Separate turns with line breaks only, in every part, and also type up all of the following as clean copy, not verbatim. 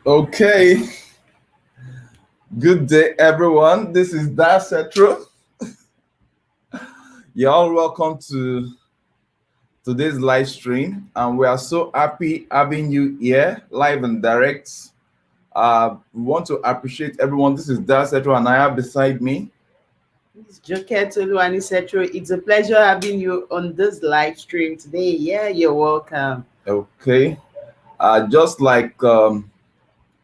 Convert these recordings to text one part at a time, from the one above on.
Okay, good day, everyone. This is Da Setro. You're all welcome to today's live stream, and we are so happy having you here live and direct. We want to appreciate everyone. This is Da Setro, and I have beside me.
It's Joker Toluwani Setro. It's a pleasure having you on this live stream today. Yeah, you're welcome.
Okay, just like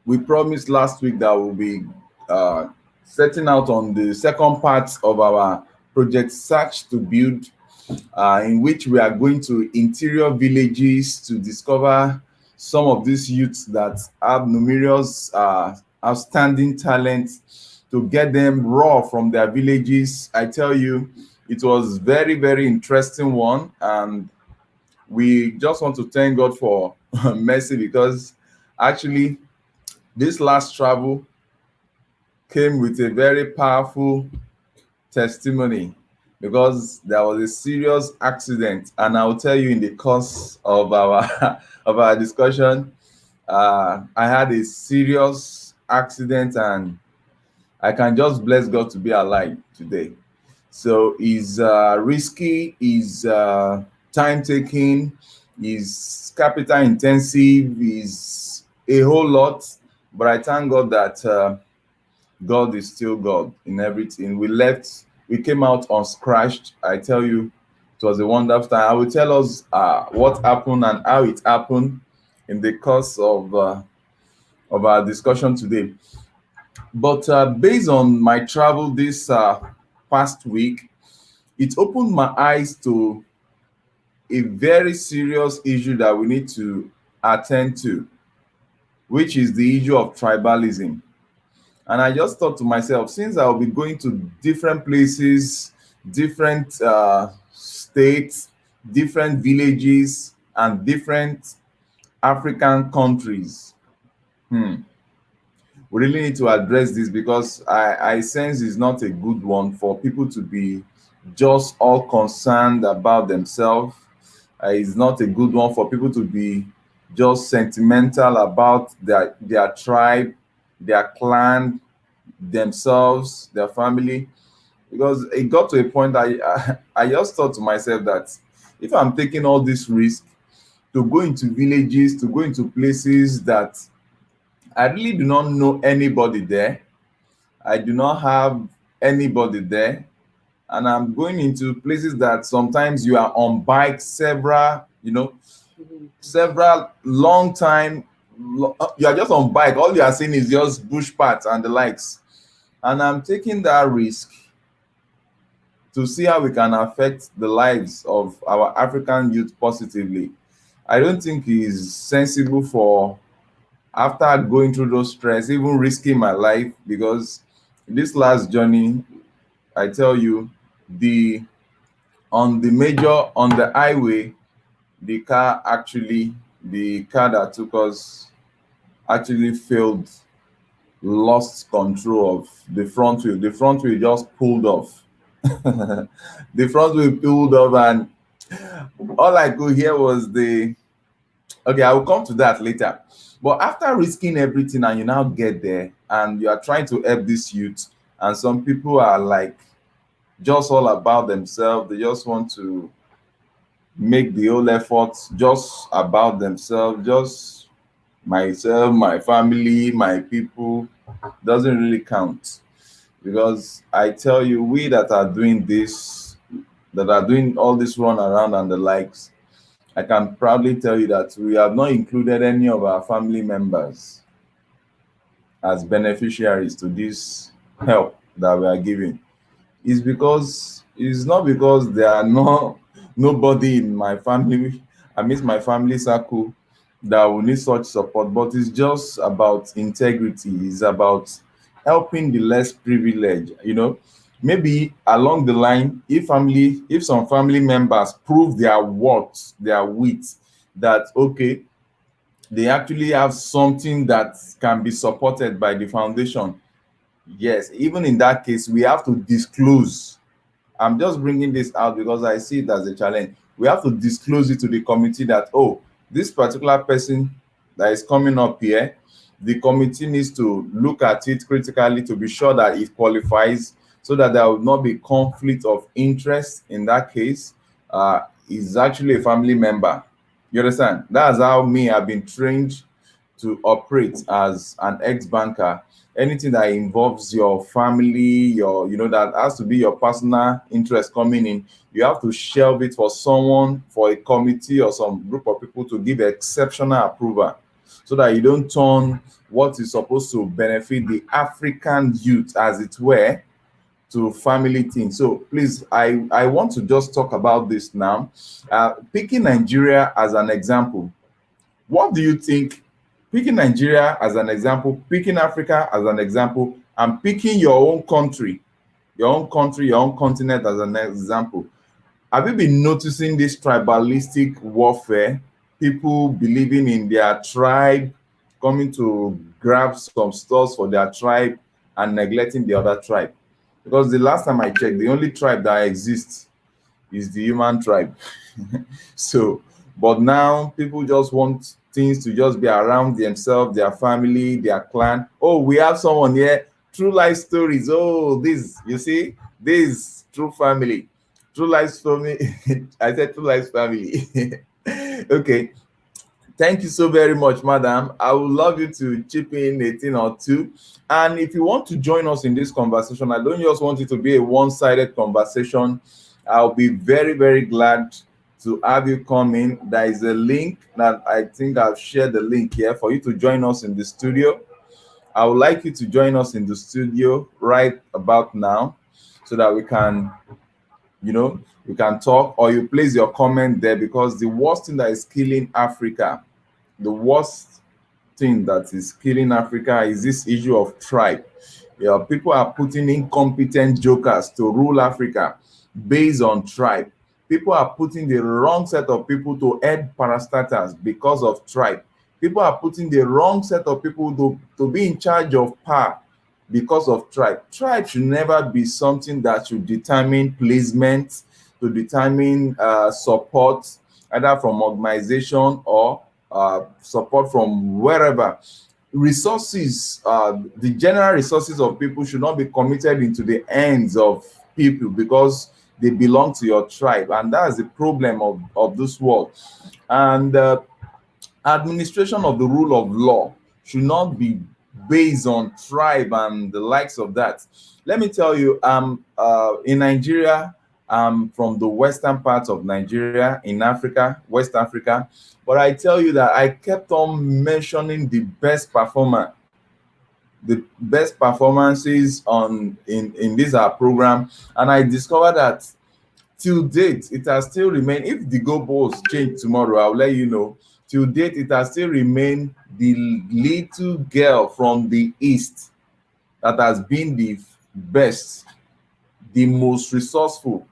we promised last week that we'll be uh, setting out on the second part of our project Search to Build, in which we are going to interior villages to discover some of these youths that have numerous outstanding talents, to get them raw from their villages. I tell you, it was very, very interesting one. And we just want to thank God for mercy, because actually this last travel came with a very powerful testimony, because there was a serious accident, and I'll tell you in the course of our of our discussion. I had a serious accident, and I can just bless God to be alive today. So it's risky, is time taking, is capital intensive, is a whole lot. But I thank God that God is still God in everything. We came out unscratched. I tell you, it was a wonderful time. I will tell us what happened and how it happened in the course of our discussion today. But based on my travel this past week, it opened my eyes to a very serious issue that we need to attend to, which is the issue of tribalism. And I just thought to myself, since I'll be going to different places, different states, different villages, and different African countries, we really need to address this, because I sense it's not a good one for people to be just all concerned about themselves. It's not a good one for people to be just sentimental about their tribe, their clan, themselves, their family. Because it got to a point I just thought to myself that if I'm taking all this risk to go into villages, to go into places that I really do not know anybody there, I do not have anybody there, and I'm going into places that sometimes you are on bike several long time, you are just on bike, all you are seeing is just bush paths and the likes. And I'm taking that risk to see how we can affect the lives of our African youth positively. I don't think it's sensible for, after going through those stress, even risking my life, because this last journey, I tell you, the on the highway, the car that took us actually failed, lost control of the front wheel. The front wheel just pulled off. The front wheel pulled off, and all I could hear was the. Okay, I will come to that later. But after risking everything, and you now get there, and you are trying to help this youth, and some people are like just all about themselves. They just want to make the whole effort just about themselves, just myself, my family, my people. Doesn't really count. Because I tell you, we that are doing this, that are doing all this run around and the likes, I can proudly tell you that we have not included any of our family members as beneficiaries to this help that we are giving. It's not because there are nobody in my family, amidst my family circle, that will need such support, but it's just about integrity. It's about helping the less privileged. Maybe along the line, if some family members prove their worth, their wit, that okay, they actually have something that can be supported by the foundation. Yes, even in that case, we have to disclose I'm just bringing this out because I see it as a challenge. We have to disclose it to the committee that, oh, this particular person that is coming up here, the committee needs to look at it critically to be sure that it qualifies, so that there will not be conflict of interest in that case. Is actually a family member. You understand? That's how me, I've been trained to operate as an ex-banker. Anything that involves your family, your, that has to be your personal interest coming in, you have to shelve it for someone, for a committee or some group of people to give exceptional approval, so that you don't turn what is supposed to benefit the African youth, as it were, to family things. So please, I want to just talk about this now. Picking Nigeria as an example, what do you think? Picking Nigeria as an example, picking Africa as an example, and picking your own country, your own continent as an example. Have you been noticing this tribalistic warfare? People believing in their tribe, coming to grab some stores for their tribe and neglecting the other tribe. Because the last time I checked, the only tribe that exists is the human tribe. So, but now people just want things to just be around themselves, their family, their clan. Oh, we have someone here, true life stories. Oh, this, you see, this true family, true life family. I said true life family. Okay. Thank you so very much, madam. I would love you to chip in a thing or two. And if you want to join us in this conversation, I don't just want it to be a one-sided conversation. I'll be very, very glad to have you come in. There is a link that I think I've shared the link here for you to join us in the studio. I would like you to join us in the studio right about now, so that we can talk, or you place your comment there, because the worst thing that is killing Africa, the worst thing that is killing Africa is this issue of tribe. People are putting incompetent jokers to rule Africa based on tribe. People are putting the wrong set of people to head parastatals because of tribe. People are putting the wrong set of people to be in charge of power because of tribe. Tribe should never be something that should determine placement, to determine support, either from organization or support from wherever. Resources, the general resources of people should not be committed into the hands of people because they belong to your tribe. And that's the problem of this world. And administration of the rule of law should not be based on tribe and the likes of that. Let me tell you, in Nigeria, from the western part of Nigeria, in Africa, West Africa, but I tell you that I kept on mentioning the best performances in this program, and I discovered that till date it has still remained. If the goalposts change tomorrow, I'll let you know. Till date, it has still remained the little girl from the east that has been the best, the most resourceful.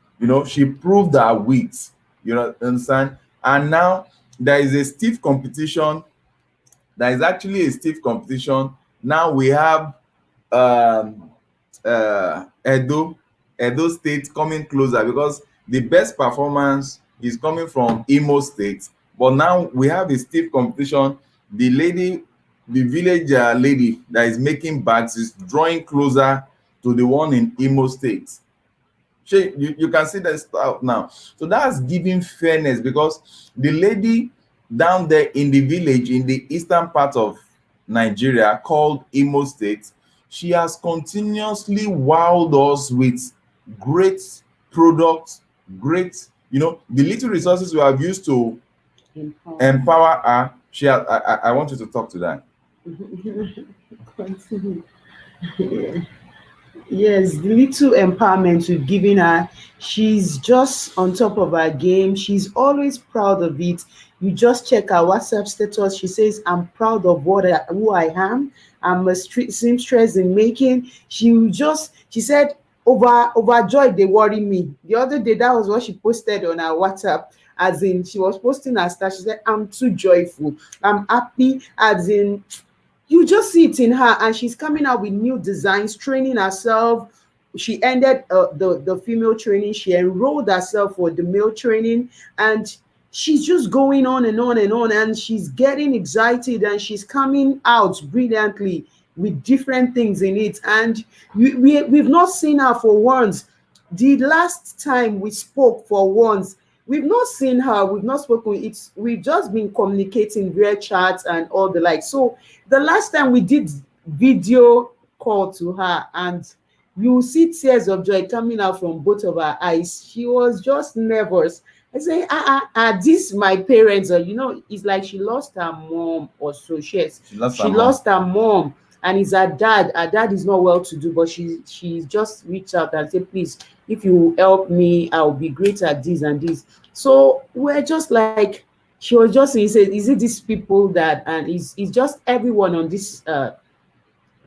She proved her wit. You know, understand? And now there is a stiff competition. There is actually a stiff competition. Now we have Edo State coming closer, because the best performance is coming from Imo State. But now we have a stiff competition. The village lady that is making bags is drawing closer to the one in Imo State. You can see that stuff now. So that's giving fairness, because the lady down there in the village in the eastern part of Nigeria called Imo State, she has continuously wowed us with great products, great, the little resources we have used to empower her. I want you to talk to that.
Continue. Yeah. Yes, the little empowerment we've given her, she's just on top of her game. She's always proud of it. You just check her WhatsApp status. She says, "I'm proud of who I am. I'm a seamstress in making." She said, overjoyed, they worry me. The other day, that was what she posted on her WhatsApp. As in, she was posting her stuff. She said, "I'm too joyful. I'm happy." As in, you just see it in her, and she's coming out with new designs, training herself, she ended the female training. She enrolled herself for the male training, and she's just going on and on and on, and she's getting excited, and she's coming out brilliantly with different things in it. And we've not seen her for once. The last time we spoke for once, we've not seen her, we've not spoken. We've just been communicating via chats and all the like. So the last time we did video call to her, and you see tears of joy coming out from both of her eyes. She was just nervous. I say, this my parents, or it's like she lost her mom or so.
She lost
She
her mom.
lost her mom, and it's her dad. Her dad is not well to do, but she's just reached out and said, please, if you help me, I'll be great at this and this. So we're just like, she was just saying, is it these people that, and it's just everyone on this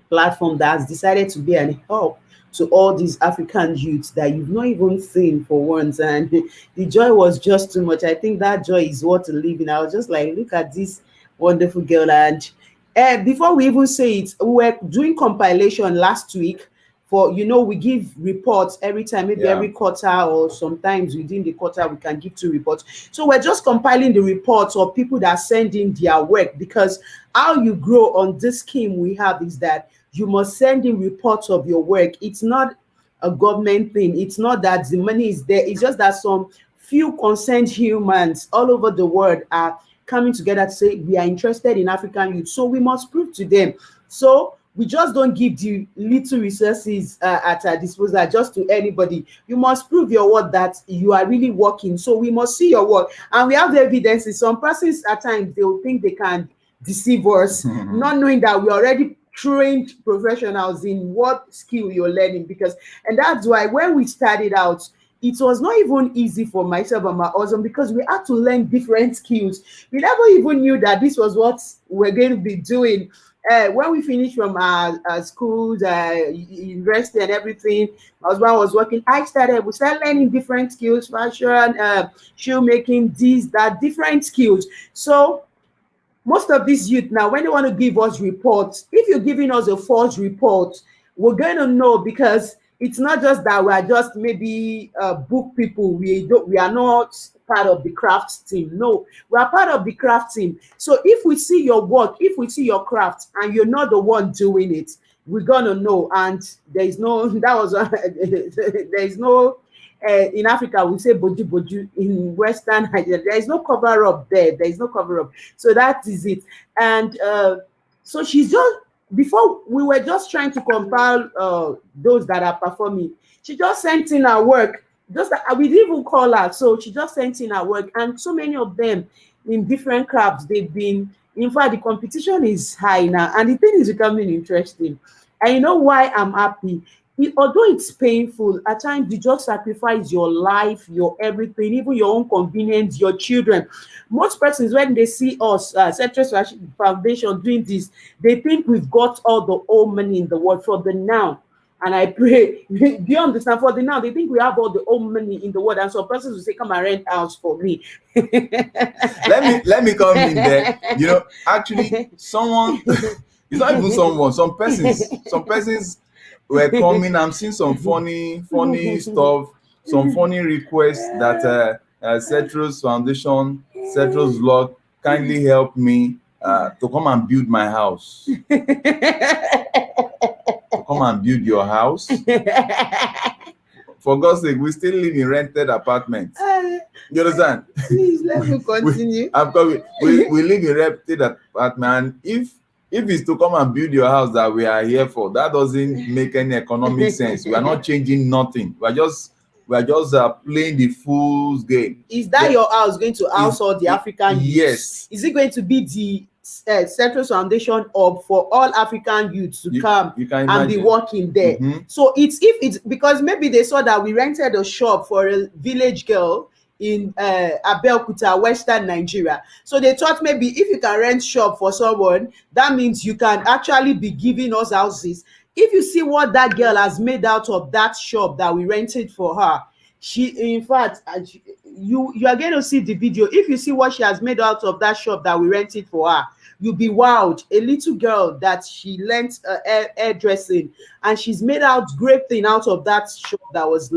platform that has decided to be an help to all these African youths that you've not even seen for once. And the joy was just too much. I think that joy is what to live in. I was just like, look at this wonderful girl. And before we even say it, we were doing compilation last week for, we give reports every time, maybe
Yeah.
every quarter, or sometimes within the quarter we can give 2 reports. So we're just compiling the reports of people that send in their work, because how you grow on this scheme we have is that you must send in reports of your work. It's not a government thing. It's not that the money is there. It's just that some few concerned humans all over the world are coming together to say we are interested in African youth. So we must prove to them. So we just don't give the little resources at our disposal just to anybody. You must prove your work that you are really working. So we must see your work. And we have the evidences. Some persons at times, they will think they can deceive us, not knowing that we already trained professionals in what skill you're learning. And that's why when we started out, it was not even easy for myself and my husband, because we had to learn different skills. We never even knew that this was what we're going to be doing. When we finished from our schools, university and everything, my husband was working. We started learning different skills, fashion, shoemaking, this, that, different skills. So most of these youth now, when they want to give us reports, if you're giving us a false report, we're going to know, because it's not just that we are just maybe book people. We are not part of the craft team. No, we are part of the craft team. So if we see your work, if we see your craft, and you're not the one doing it, we're gonna know. And there is no there is no in Africa we say boju boju. In Western Nigeria there is no cover up there. There is no cover up. So that is it. And so she's just, before we were just trying to compile those that are performing, she just sent in her work. Just we didn't even call her, so she just sent in her work, and so many of them in different crafts. They've been, in fact, the competition is high now, and the thing is becoming interesting. And you know why I'm happy? Although it's painful, at times you just sacrifice your life, your everything, even your own convenience, your children. Most persons, when they see us, Setrosvlog Foundation, doing this, they think we've got all the old money in the world for the now. And I pray, do you understand? For the now, they think we have all the old money in the world, and some persons will say, "Come and rent house for me."
Let me come in there. Actually, someone, it's not even someone. Some persons were coming. I'm seeing some funny stuff, some funny requests that Setros Foundation, setrosvlog, kindly help me to come and build my house. Come and build your house. For God's sake, we still live in rented apartments. You understand?
Please let me continue.
we live in rented apartment, and if it's to come and build your house that we are here for, that doesn't make any economic sense. We are not changing nothing. We are just playing the fool's game.
Is that your house going to house all the African youths?
Yes.
Is it going to be the Setros Foundation hub for all African youths to come and be working there? So it's because maybe they saw that we rented a shop for a village girl in Abeokuta, Western Nigeria. So they thought maybe if you can rent shop for someone, that means you can actually be giving us houses. If you see what that girl has made out of that shop that we rented for her, she, in fact, you are going to see the video. If you see what she has made out of that shop that we rented for her, you'll be wowed. A little girl that she lent hairdressing, and she's made out great thing out of that shop that was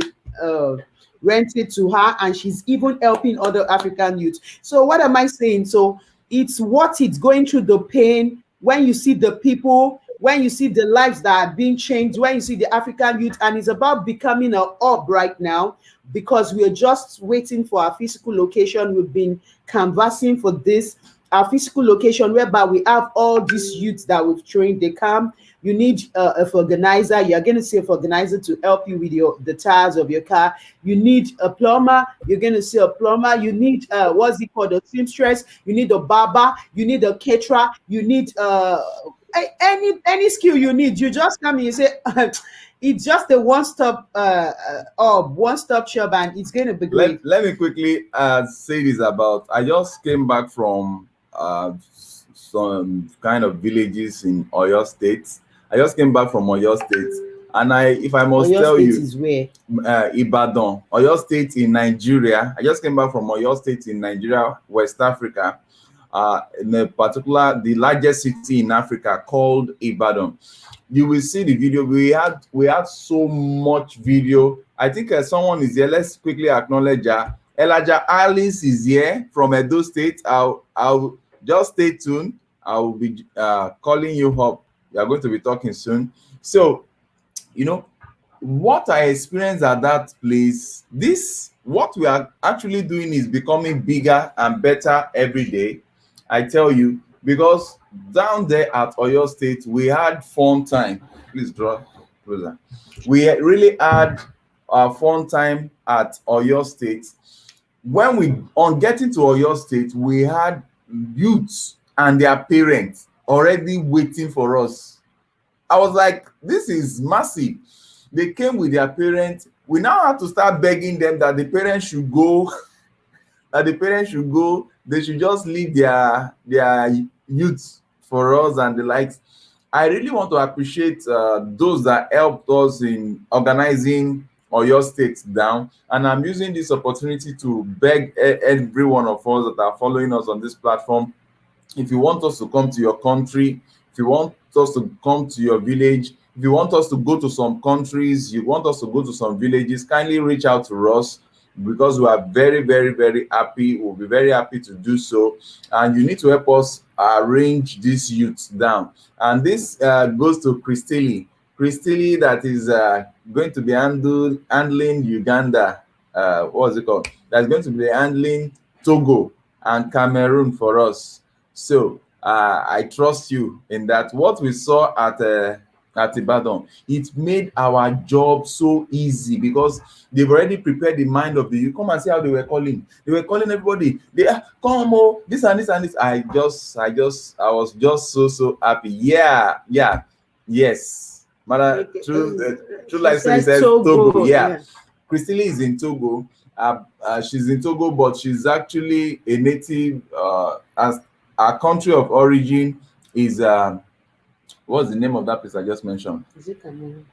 rented to her, and she's even helping other African youth. So what am I saying? So it's what it's going through the pain when you see the people, when you see the lives that are being changed, when you see the African youth, and it's about becoming a hub right now because we're just waiting for our physical location. We've been canvassing for this, our physical location, whereby we have all these youths that we've trained. They come. You need a organizer. You're going to see a organizer to help you with the tires of your car. You need a plumber. You're going to see a plumber. You need what's it called, a seamstress. You need a barber. You need a caterer. You need any skill you need. You just come and you say it's just a one-stop one-stop shop, and it's going to be great.
Let me quickly say this about, I just came back from some kind of villages in Oyo State. I just came back from Oyo State, and if I must
Oyo
tell
State
you,
is where?
Ibadan, Oyo State in Nigeria. I just came back from Oyo State in Nigeria, West Africa. In a particular, the largest city in Africa called Ibadan. You will see the video. We had so much video. I think someone is here. Let's quickly acknowledge her. Elijah Alice is here from Edo State. I'll just stay tuned. I will be calling you up. We are going to be talking soon. So, what I experienced at that place, what we are actually doing is becoming bigger and better every day. I tell you, because down there at Oyo State, we had fun time. Please draw closer. We really had a fun time at Oyo State. When on getting to Oyo State, we had youths and their parents already waiting for us. I was like, this is massive. They came with their parents. We now have to start begging them that the parents should go, they should just leave their youth for us and the likes. I really want to appreciate those that helped us in organizing Oyo State down, and I'm using this opportunity to beg every one of us that are following us on this platform. If you want us to come to your country, if you want us to come to your village, if you want us to go to some countries, you want us to go to some villages, kindly reach out to us, because we are very, very, very happy. We'll be very happy to do so. And you need to help us arrange these youths down. And this goes to Christelle, that is going to be handling Uganda. What's it called? That's going to be handling Togo and Cameroon for us. So I trust you in that. What we saw at Ibadan, it made our job so easy, because they've already prepared the mind of the youth. Come and see how they were calling. They were calling everybody. They come, oh, this and this and this. I was just so happy. Yeah, yes. Mother, true life story says Togo. Yeah. Christelle is in Togo. She's in Togo, but she's actually a native. As our country of origin is what's the name of that place I just mentioned?
Is it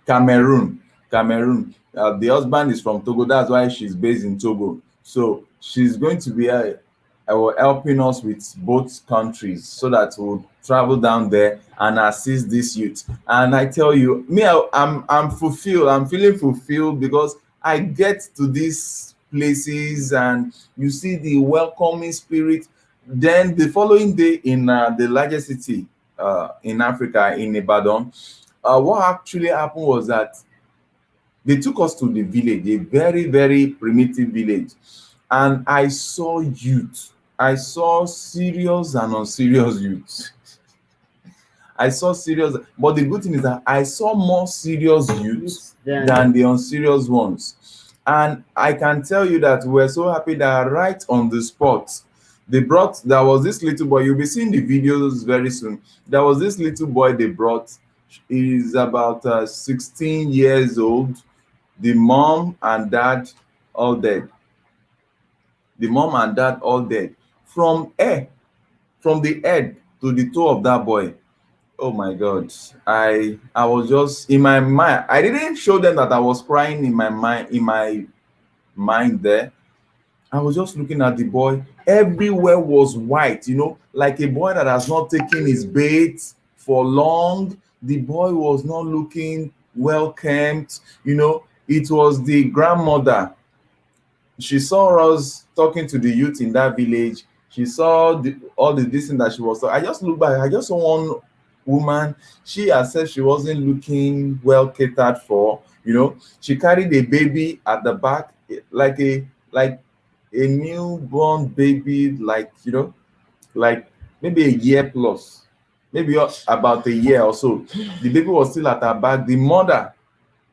Cameroon?
Cameroon. The husband is from Togo. That's why she's based in Togo. So she's going to be helping us with both countries, so that we'll travel down there and assist this youth. And I tell you, me, I'm fulfilled. I'm feeling fulfilled, because I get to these places and you see the welcoming spirit. Then the following day in the largest city in Africa, in Ibadan, what actually happened was that they took us to the village, a very, very primitive village, and I saw youth. I saw serious and unserious youth. I saw serious, but the good thing is that I saw more serious youth than the unserious ones. And I can tell you that we're so happy that right on the spot, there was this little boy. You'll be seeing the videos very soon. There was this little boy they brought. He's about 16 years old. The mom and dad all dead. From the head to the toe of that boy. Oh my God. I was just in my mind. I didn't show them that I was crying in my mind there. I was just looking at the boy. Everywhere was white, like a boy that has not taken his bait for long. The boy was not looking well kempt. It was the grandmother. She saw us talking to the youth in that village. She saw all the this thing that she was. I just looked back. I just saw one woman. She herself, she wasn't looking well catered for. She carried a baby at the back, like a newborn baby, like maybe a year plus, maybe about a year or so. The baby was still at her back. The mother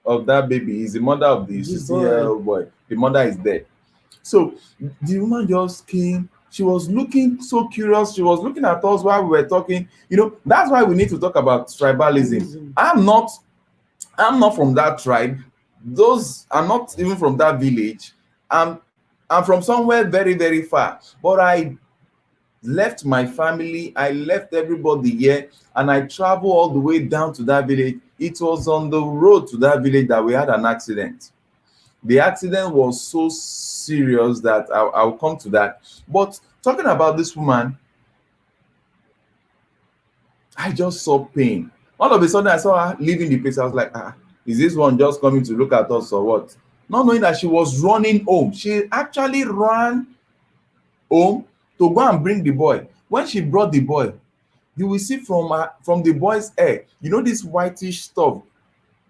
of that baby is the mother of the
The
16-year-old
boy.
boy. The mother is dead. So the woman just came. She was looking so curious. She was looking at us while we were talking. That's why we need to talk about tribalism.
Tribalism.
I'm not from that tribe. Those are not even from that village. I'm from somewhere very, very far. But I left my family, I left everybody here, and I traveled all the way down to that village. It was on the road to that village that we had an accident. The accident was so serious that I'll come to that. But talking about this woman, I just saw pain. All of a sudden, I saw her leaving the place. I was like, is this one just coming to look at us or what? Not knowing that she was running home. She actually ran home to go and bring the boy. When she brought the boy, you will see from the boy's hair, this whitish stuff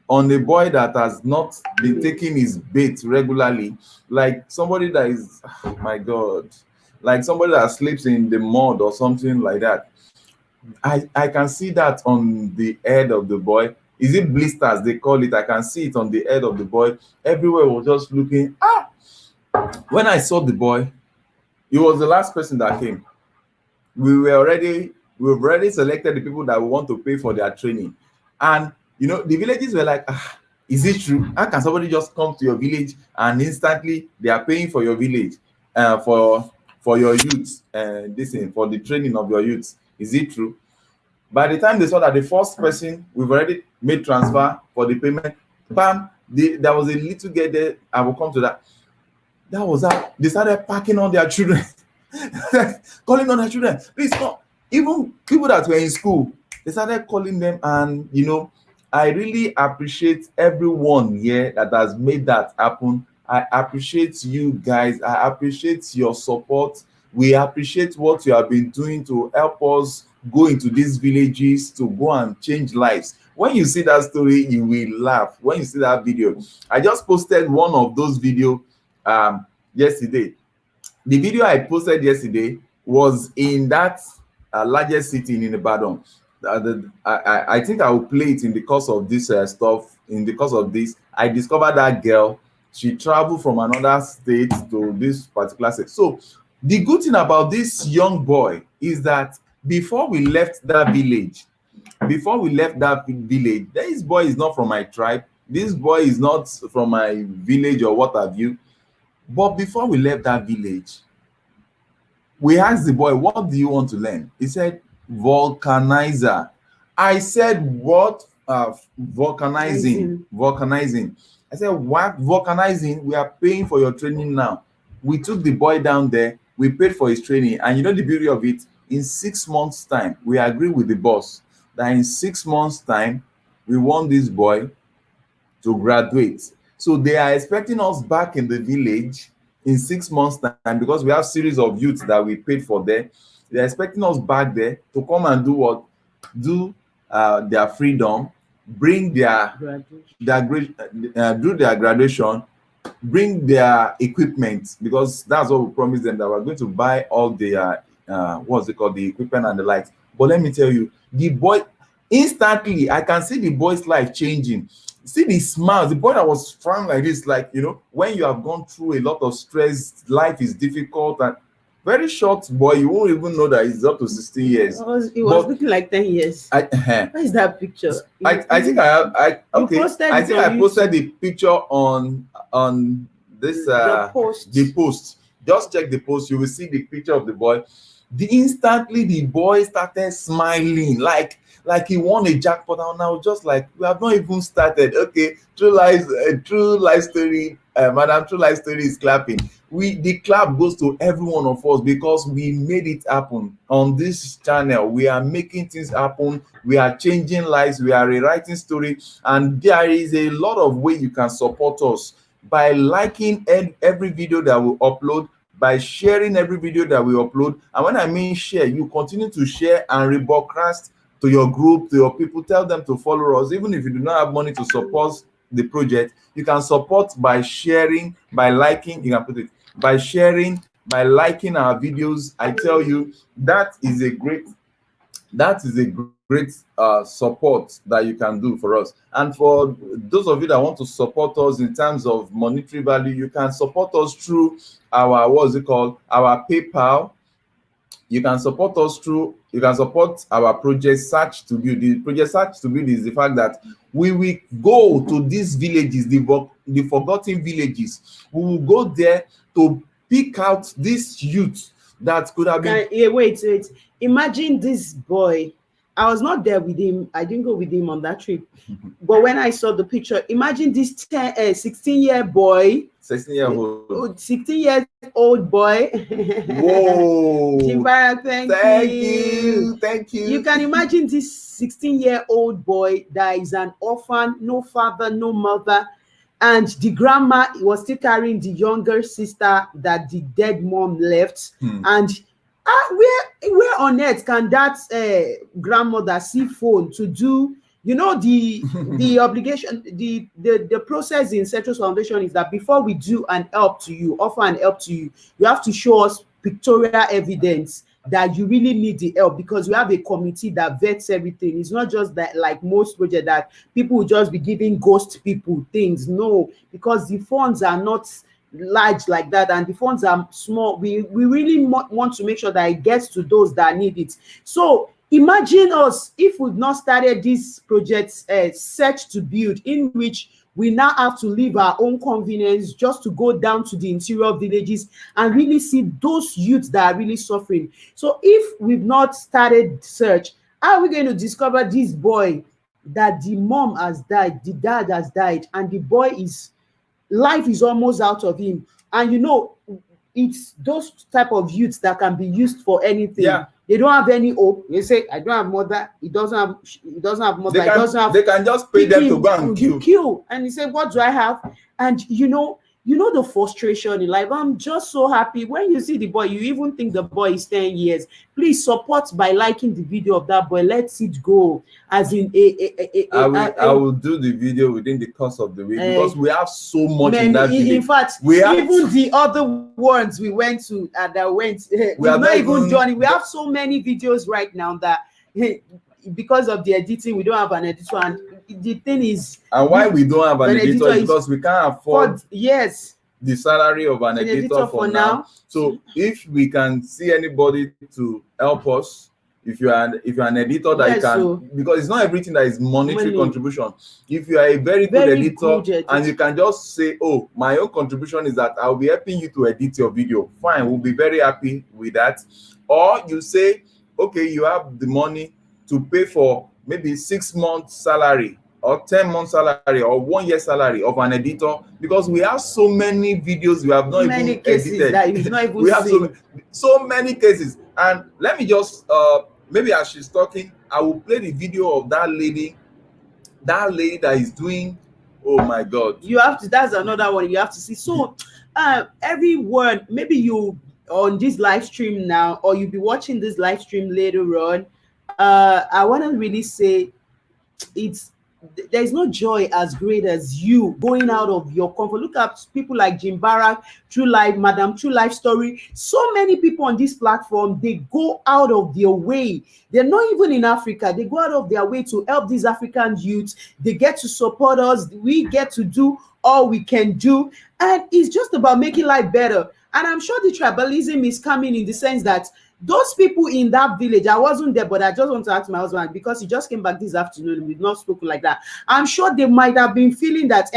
on the boy that has not been taking his bait regularly, like somebody that is, oh my God, like somebody that sleeps in the mud or something like that. I can see that on the head of the boy. Is it blisters they call it? I can see it on the head of the boy. Everywhere was just looking. When I saw the boy, he was the last person that came. We've already selected the people that we want to pay for their training. And the villages were like, is it true? How can somebody just come to your village and instantly they are paying for your village, for your youth, this thing, for the training of your youth? Is it true? By the time they saw that the first person, we've already made transfer for the payment, bam, there was a little girl there. I will come to that. That was how they started packing on their children, calling on their children. Please come. Even people that were in school, they started calling them. And I really appreciate everyone here that has made that happen. I appreciate you guys. I appreciate your support. We appreciate what you have been doing to help us go into these villages to go and change lives. When you see that story, you will laugh. When you see that video, I just posted one of those videos yesterday. The video I posted yesterday was in that largest city in Ibadan. I think I will play it in the course of this stuff. In the course of this, I discovered that girl. She traveled from another state to this particular state. So the good thing about this young boy is that before we left that village, this boy is not from my tribe. This boy is not from my village or what have you. But before we left that village, we asked the boy, what do you want to learn? He said, vulcanizer. I said, what? Vulcanizing. I said, what? Vulcanizing? We are paying for your training now. We took the boy down there. We paid for his training. And the beauty of it, in 6 months' time, we agreed with the boss that in 6 months' time, we want this boy to graduate. So they are expecting us back in the village in 6 months' time, because we have series of youths that we paid for there. They're expecting us back there to come and do what? Do their freedom, bring their do their graduation, bring their equipment, because that's what we promised them, that we're going to buy all their the equipment and the lights. But let me tell you, the boy, instantly I can see the boy's life changing. See the smiles. The boy that was frowning like this, like, when you have gone through a lot of stress, life is difficult, and very short boy, you won't even know that he's up to 16 years.
It was looking like 10 years. Where is that picture?
I think I posted the picture on this
the post.
the post. Just check the post, you will see the picture of the boy. The instantly the boy started smiling like he won a jackpot. And I was just like, we have not even started. Okay, true life story, madam, true life story is clapping. The clap goes to every one of us because we made it happen on this channel. We are making things happen, we are changing lives, we are rewriting story. And there is a lot of way you can support us by liking every video that we upload, by sharing every video that we upload. And when I mean share, you continue to share and rebroadcast to your group, to your people. Tell them to follow us. Even if you do not have money to support the project, you can support by sharing, by liking. You can put it by sharing, by liking our videos. I tell you, that is a great support that you can do for us. And for those of you that want to support us in terms of monetary value, you can support us through our, what's it called, our PayPal. You can support us through, you can support our project Search to Build. The project Search to Build is the fact that we will go to these villages, the forgotten villages. We will go there to pick out these youth that could have been.
Wait. Imagine this boy. I was not there with him. I didn't go with him on that trip. But when I saw the picture, imagine this 16-year boy.
16-year-old.
16-year-old boy.
Whoa.
Jimbara, thank you.
Thank you.
You can imagine this 16-year-old boy that is an orphan, no father, no mother. And the grandma was still carrying the younger sister that the dead mom left. And where on earth can that grandmother see phone to do, the obligation, the process in Central Foundation is that before we do an help to you, offer an help to you, you have to show us pictorial evidence that you really need the help, because we have a committee that vets everything. It's not just that like most projects that people will just be giving ghost people things. No, because the funds are not large like that, and the funds are small. We really want to make sure that it gets to those that need it. So imagine us if we've not started this project Search to Build, in which we now have to leave our own convenience just to go down to the interior villages and really see those youths that are really suffering. So if we've not started search, how are we going to discover this boy that the mom has died, the dad has died, and the boy life is almost out of him? And it's those type of youths that can be used for anything.
Yeah.
They don't have any hope. They say, I don't have mother. He doesn't have mother.
They can just pay them to go and
kill. And he said, what do I have? And the frustration in life. I'm just so happy when you see the boy. You even think the boy is 10 years. Please support by liking the video of that boy. Let it go. As in
I will do the video within the course of the week, because we have so much in that video.
In fact, even the other ones we went to we've not even done it. We have so many videos right now that because of the editing, we don't have an editor. And the thing is,
and why we don't have an editor is because we can't afford the salary of an editor for now. So if we can see anybody to help us, if you're an editor that you can, because it's not everything that is monetary contribution. If you are a very good editor and you can just say, oh, my own contribution is that I'll be helping you to edit your video, fine, we'll be very happy with that. Or you say, okay, you have the money to pay for maybe 6 months salary or 10 months salary or 1 year salary of an editor, because we have so many videos we have not even edited.
That you've not even
we have so many cases. And let me just maybe as she's talking, I will play the video of that lady that is doing, oh my god,
that's another one you have to see. So everyone, maybe you on this live stream now, or you'll be watching this live stream later on, I want to really say there's no joy as great as you going out of your comfort. Look at people like Jim Barak, True Life, Madam True Life Story. So many people on this platform, they go out of their way. They're not even in Africa. They go out of their way to help these African youths. They get to support us. We get to do all we can do. And it's just about making life better. And I'm sure the tribalism is coming in the sense that those people in that village, I wasn't there, but I just want to ask my husband, because he just came back this afternoon. We've not spoken like that. I'm sure they might have been feeling that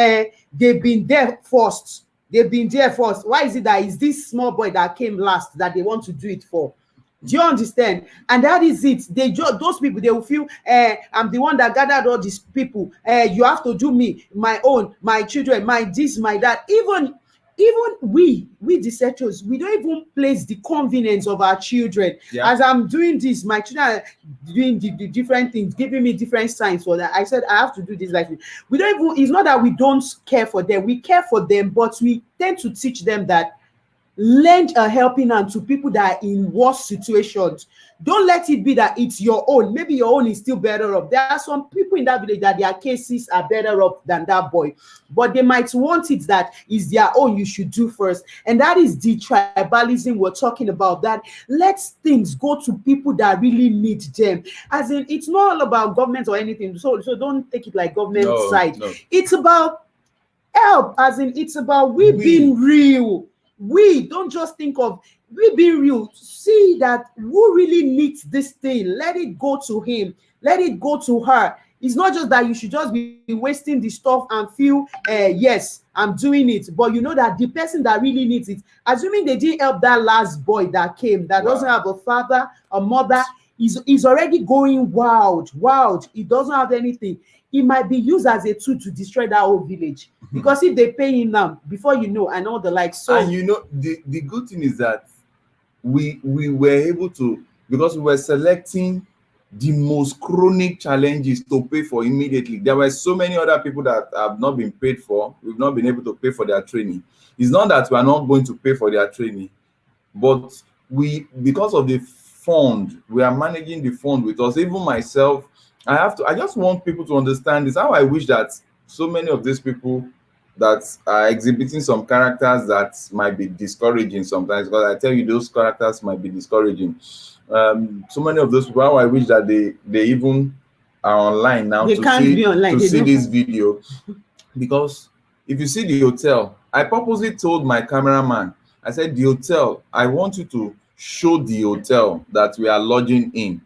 they've been there first. They've been there first. Why is it that it's this small boy that came last that they want to do it for? Do you understand? And that is it. They just, those people, they will feel, I'm the one that gathered all these people. You have to do me, my own, my children, my this, my that. Even we the settlers, we don't even place the convenience of our children.
Yeah.
As I'm doing this, my children are doing the different things, giving me different signs for that. I said I have to do this like this. We don't even, it's not that we don't care for them, we care for them, but we tend to teach them that lend a helping hand to people that are in worse situations. Don't let it be that it's your own. Maybe your own is still better off. There are some people in that village that their cases are better off than that boy, but they might want it that is their own, you should do first. And that is the tribalism we're talking about, that lets things go to people that really need them. As in, it's not all about government or anything, so don't take it like government side.
No.
It's about help, as in, it's about we being real. We don't just think of we being real. See that who really needs this thing, let it go to him, let it go to her. It's not just that you should just be wasting the stuff and feel yes, I'm doing it, but you know that the person that really needs it, assuming they didn't help that last boy that came, that doesn't have a father, a mother, is already going wild. He doesn't have anything. It might be used as a tool to destroy that whole village. Because if they pay him now, before you know, and all the like. So,
and you know, the good thing is that we were able to, because we were selecting the most chronic challenges to pay for immediately. There were so many other people that have not been paid for. We've not been able to pay for their training. It's not that we are not going to pay for their training, but because of the fund, we are managing the fund with us. Even myself, I just want people to understand this. How I wish that so many of these people that are exhibiting some characters that might be discouraging sometimes, because I tell you, those characters might be discouraging. So many of those people, how I wish that they even are online now
they
to
can't
see
be online.
to see this video. Because if you see the hotel, I purposely told my cameraman, I said, the hotel, I want you to show the hotel that we are lodging in.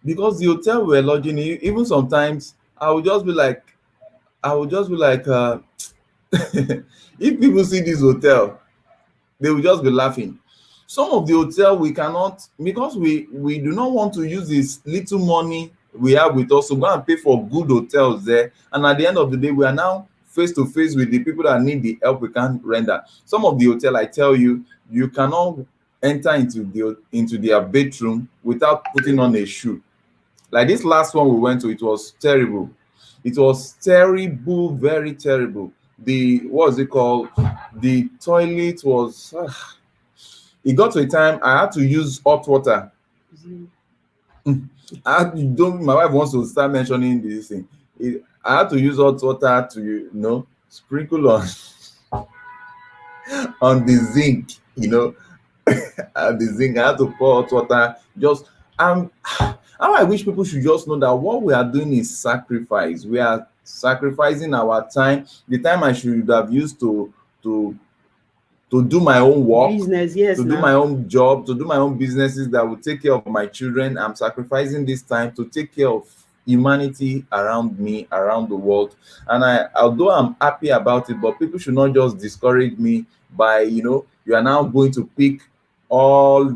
Because the hotel we're lodging in, even sometimes I would just be like, if people see this hotel, they will just be laughing. Some of the hotel we cannot, because we do not want to use this little money we have with us to go and pay for good hotels there. And at the end of the day, we are now face to face with the people that need the help we can render. Some of the hotel, I tell you, you cannot enter into their bedroom without putting on a shoe. Like this last one we went to, it was terrible. It was terrible, very terrible. What's it called? The toilet was. It got to a time I had to use hot water. My wife wants to start mentioning this thing. I had to use hot water to, sprinkle on on the zinc, and the zinc. I had to pour hot water. How I wish people should just know that what we are doing is sacrifice. We are sacrificing our time, the time I should have used to do my own work,
business, yes,
to do my own job, to do my own businesses that will take care of my children. I'm sacrificing this time to take care of humanity around me, around the world. And although I'm happy about it, but people should not just discourage me by, you are now going to pick all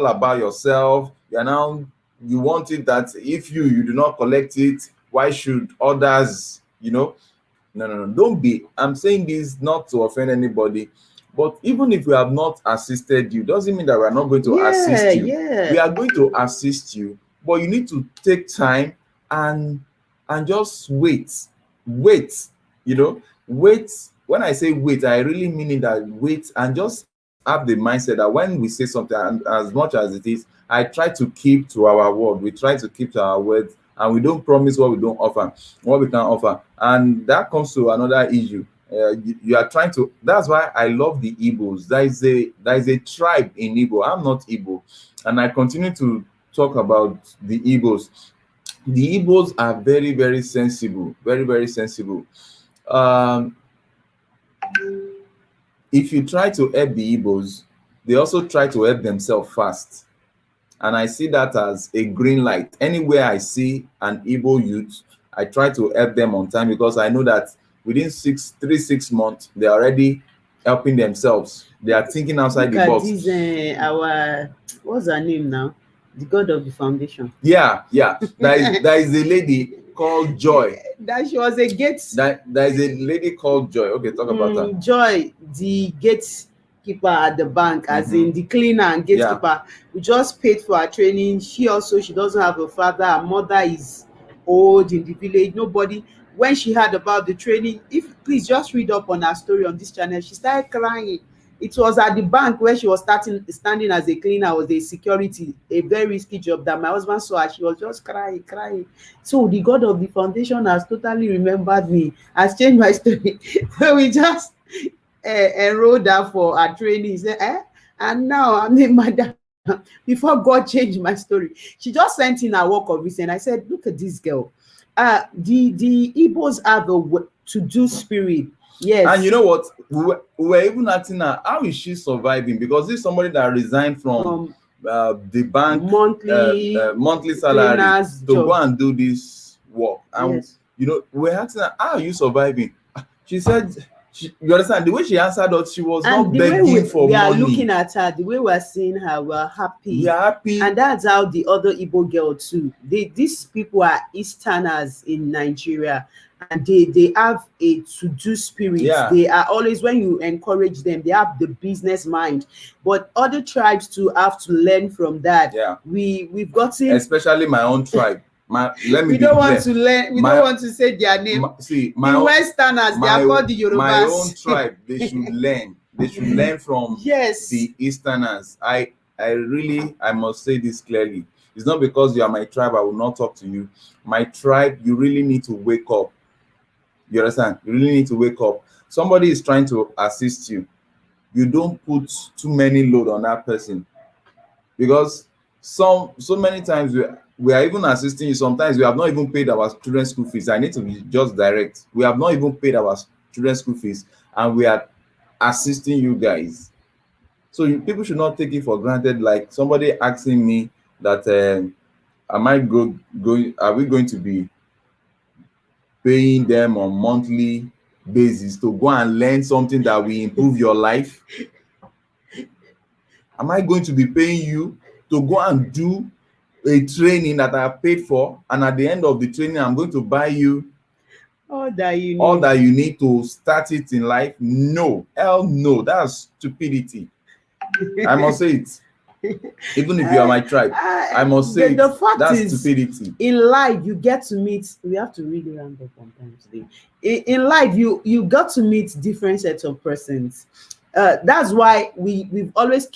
about yourself. You want it that if you do not collect it, why should others, No, don't be. I'm saying this not to offend anybody, but even if we have not assisted you, doesn't mean that we're not going to assist you.
Yeah.
We are going to assist you, but you need to take time and just wait. Wait. When I say wait, I really mean it, that wait, and just have the mindset that when we say something, and as much as it is, I try to keep to our word. We try to keep to our words, and we don't promise what we don't offer, what we can offer. And that comes to another issue. You are trying to. That's why I love the Igbos. There is a tribe in Igbo. I'm not Igbo, and I continue to talk about the Igbos. The Igbos are very, very sensible. Very, very sensible. If you try to help the Igbos, they also try to help themselves fast. And I see that as a green light. Anywhere I see an Igbo youth, I try to help them on time, because I know that within 6 months, they're already helping themselves. They are thinking outside the box.
This, what's her name now? The god of the foundation.
Yeah, yeah. There is a lady called Joy.
That she was a gate.
There is a lady called Joy. Okay, talk about her.
Joy, the gatekeeper at the bank, as in the cleaner and gatekeeper. We just paid for her training. She doesn't have a father. Her mother is old in the village. Nobody. When she heard about the training, please just read up on her story on this channel. She started crying. It was at the bank where she was standing as a cleaner, was a security, a very risky job that my husband saw her. She was just crying. So the God of the foundation has totally remembered me, has changed my story. So we just enrolled her for her training. He said, and now I'm a madam. Before God changed my story, she just sent in her work of recent. I said, look at this girl. The Igbos have a to-do spirit. Yes.
And you know what? We were even asking her, how is she surviving? Because this is somebody that resigned from the bank monthly salary to go and do this work. And you know, we were asking her, how are you surviving? She said, you understand the way she answered us, she was not begging for money.
We are looking at her, the way we are seeing her, we are happy.
We are happy.
And that's how the other Igbo girl too. These people are Easterners in Nigeria, and they have a to-do spirit.
Yeah.
They are always, when you encourage them, they have the business mind. But other tribes too have to learn from that.
Yeah.
We've gotten,
especially my own tribe.
We don't want to say their name. The Westerners, they are called the Yorubas.
My own tribe, they should learn. They should learn from the Easterners. I must say this clearly. It's not because you are my tribe, I will not talk to you. My tribe, you really need to wake up. You understand? You really need to wake up. Somebody is trying to assist you. You don't put too many load on that person. Because so many times we are even assisting you. Sometimes we have not even paid our children's school fees. I need to be just direct. We have not even paid our children's school fees, and we are assisting you guys. So people should not take it for granted. Like somebody asking me that, are we going to be paying them on monthly basis to go and learn something that will improve your life? Am I going to be paying you to go and do a training that I have paid for, and at the end of the training I'm going to buy you all that you need to start it in life? No, hell no, that's stupidity. I must say it. Even if you are my tribe, I must say
the fact
that's
is,
stupidity.
In life you get to meet, we have to really round up on time today. In life you got to meet different sets of persons. That's why we've always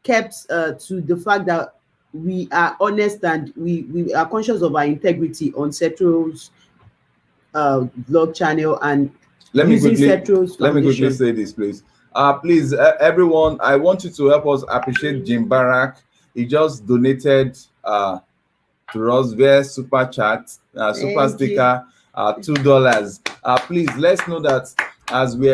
kept to the fact that we are honest, and we are conscious of our integrity on Setro's vlog channel, and
let me quickly say this, please. Please, everyone, I want you to help us appreciate Jim Barak. He just donated to us via super chat, super sticker, $2. Please, let's know that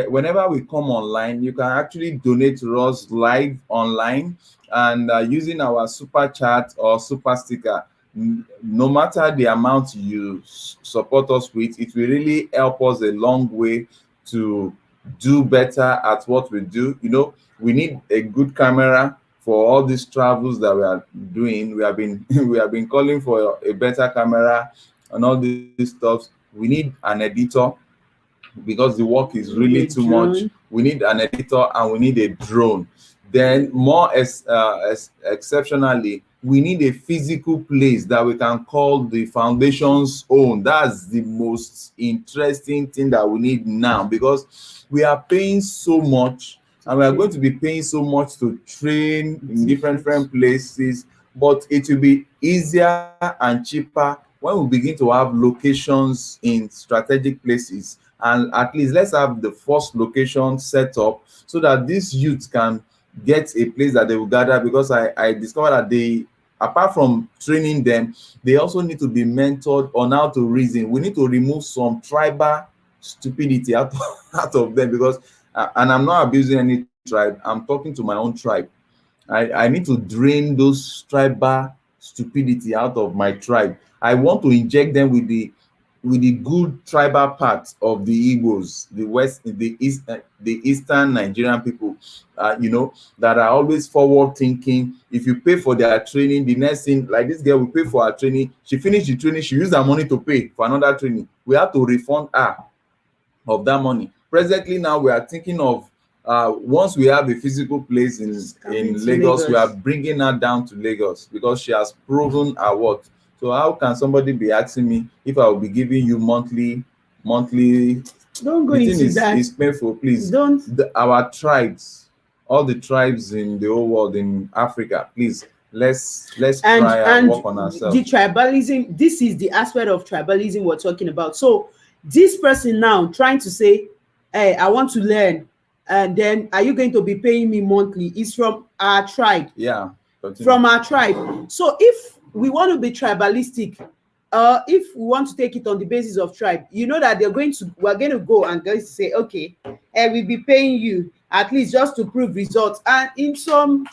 whenever we come online, you can actually donate to us live online, and using our super chat or super sticker. No matter the amount you support us with, it will really help us a long way to do better at what we do. You know, we need a good camera for all these travels that we are doing. We have been calling for a better camera and all these stuff. We need an editor because the work is really too much. We need an editor and we need a drone. Then more exceptionally, we need a physical place that we can call the foundation's own. That's the most interesting thing that we need now, because we are paying so much, and we are going to be paying so much to train in different places, but it will be easier and cheaper when we begin to have locations in strategic places. And at least let's have the first location set up so that these youths can get a place that they will gather, because I discovered that apart from training them, they also need to be mentored on how to reason. We need to remove some tribal stupidity out of them, because and I'm not abusing any tribe, I'm talking to my own tribe. I need to drain those tribal stupidity out of my tribe. I want to inject them with the with the good tribal part of the Igbos, the the eastern Nigerian people, that are always forward thinking. If you pay for their training, the next thing, like this girl, we pay for her training. She finished the training, she used her money to pay for another training. We have to refund her of that money. Presently, now we are thinking of once we have a physical place
Coming
in
to
Lagos, we are
Lagos.
bringing her down to Lagos because she has proven her worth. So how can somebody be asking me if I will be giving you monthly?
Don't go
The thing
into that.
is painful. Please,
Don't.
our tribes, all the tribes in the whole world, in Africa, please, let's
and
try and
and
work on
the
ourselves.
tribalism, this is the aspect of tribalism we're talking about. So this person now trying to say, hey, I want to learn, and then are you going to be paying me monthly, is from our tribe.
Yeah, continue.
From our tribe. So if we want to be tribalistic, if we want to take it on the basis of tribe, you know that we're going to go and going to say, okay, we'll be paying you at least just to prove results. And in some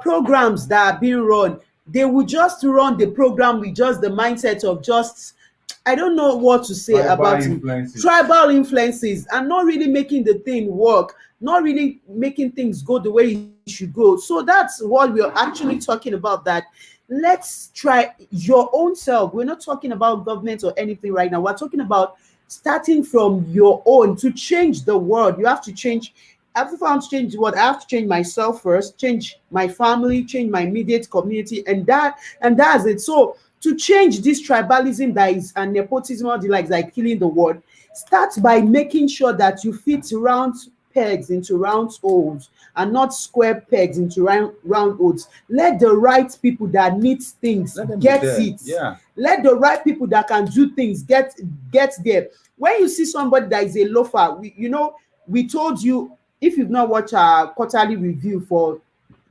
programs that are being run, they will just run the program with just the mindset of just, I don't know what to say
Tribal
about it,
influences.
tribal influences, and not really making the thing work, not really making things go the way it should go. So that's what we're actually talking about, that let's try your own self. We're not talking about government or anything right now. We're talking about starting from your own to change the world. You have to change. If I want to change the world, I have to change myself first, change my family, change my immediate community, and that's it. So to change this tribalism that is and nepotism, all the likes, like killing the world, start by making sure that you fit round pegs into round holes and not square pegs into round holes. Let the right people that need things
Let them be
get
there.
it.
Yeah.
Let the right people that can do things get there. When you see somebody that is a loafer, we told you, if you've not watched our quarterly review for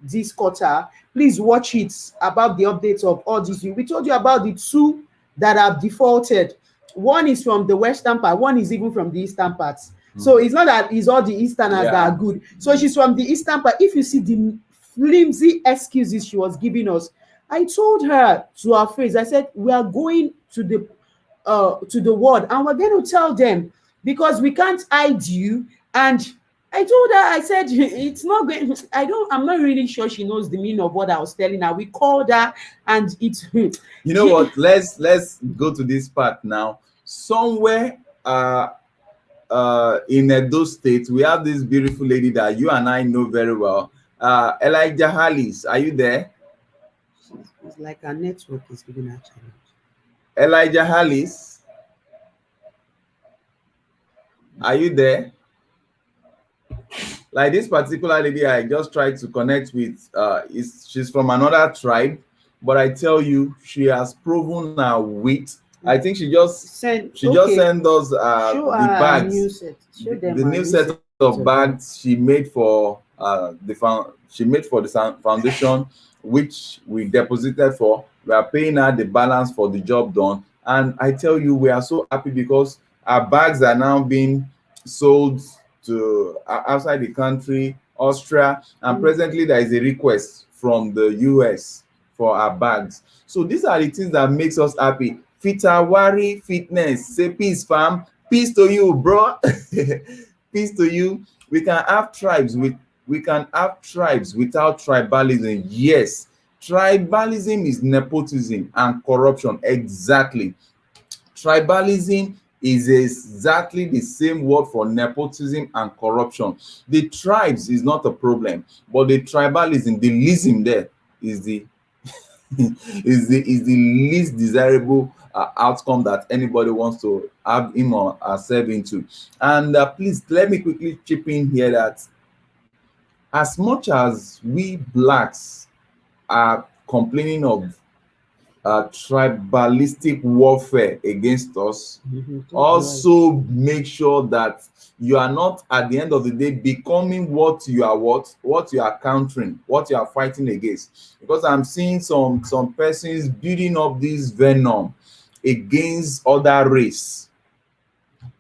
this quarter, please watch it, about the updates of all this. We told you about the two that have defaulted. One is from the western part, one is even from the eastern part. So it's not that it's all the easterners that are good. So she's from the eastern part. If you see the flimsy excuses she was giving us, I told her to her face, I said, we are going to the world and we're going to tell them, because we can't hide you. And I told her, I said, it's not going, I'm not really sure she knows the meaning of what I was telling her. We called her and it's
You know what? Let's go to this part now. Somewhere in Edo State, we have this beautiful lady that you and I know very well. Elijah Hallis, are you there?
it's like our network is giving her challenge.
Elijah Hallis, are you there? Like this particular lady I just tried to connect with, she's from another tribe, but I tell you, she has proven her wit. I think she just sent us
Show
the
her new
bags,
set. Show them
the
her
new
new
set of bags she made for the foundation, which we deposited for. We are paying her the balance for the job done, and I tell you, we are so happy because our bags are now being sold to outside the country, Austria, and presently there is a request from the US for our bags. So these are the things that makes us happy. Fitawari Fitness, say peace, fam. Peace to you, bro. Peace to you. We can have tribes without tribalism. Yes, tribalism is nepotism and corruption. Exactly. Tribalism is exactly the same word for nepotism and corruption. The tribes is not a problem, but the tribalism, the lism there is the is the least desirable outcome that anybody wants to have him or herself into. And please let me quickly chip in here that as much as we blacks are complaining of tribalistic warfare against us, also make sure that you are not at the end of the day becoming what you are countering, what you are fighting against. Because I'm seeing some persons building up this venom against other race.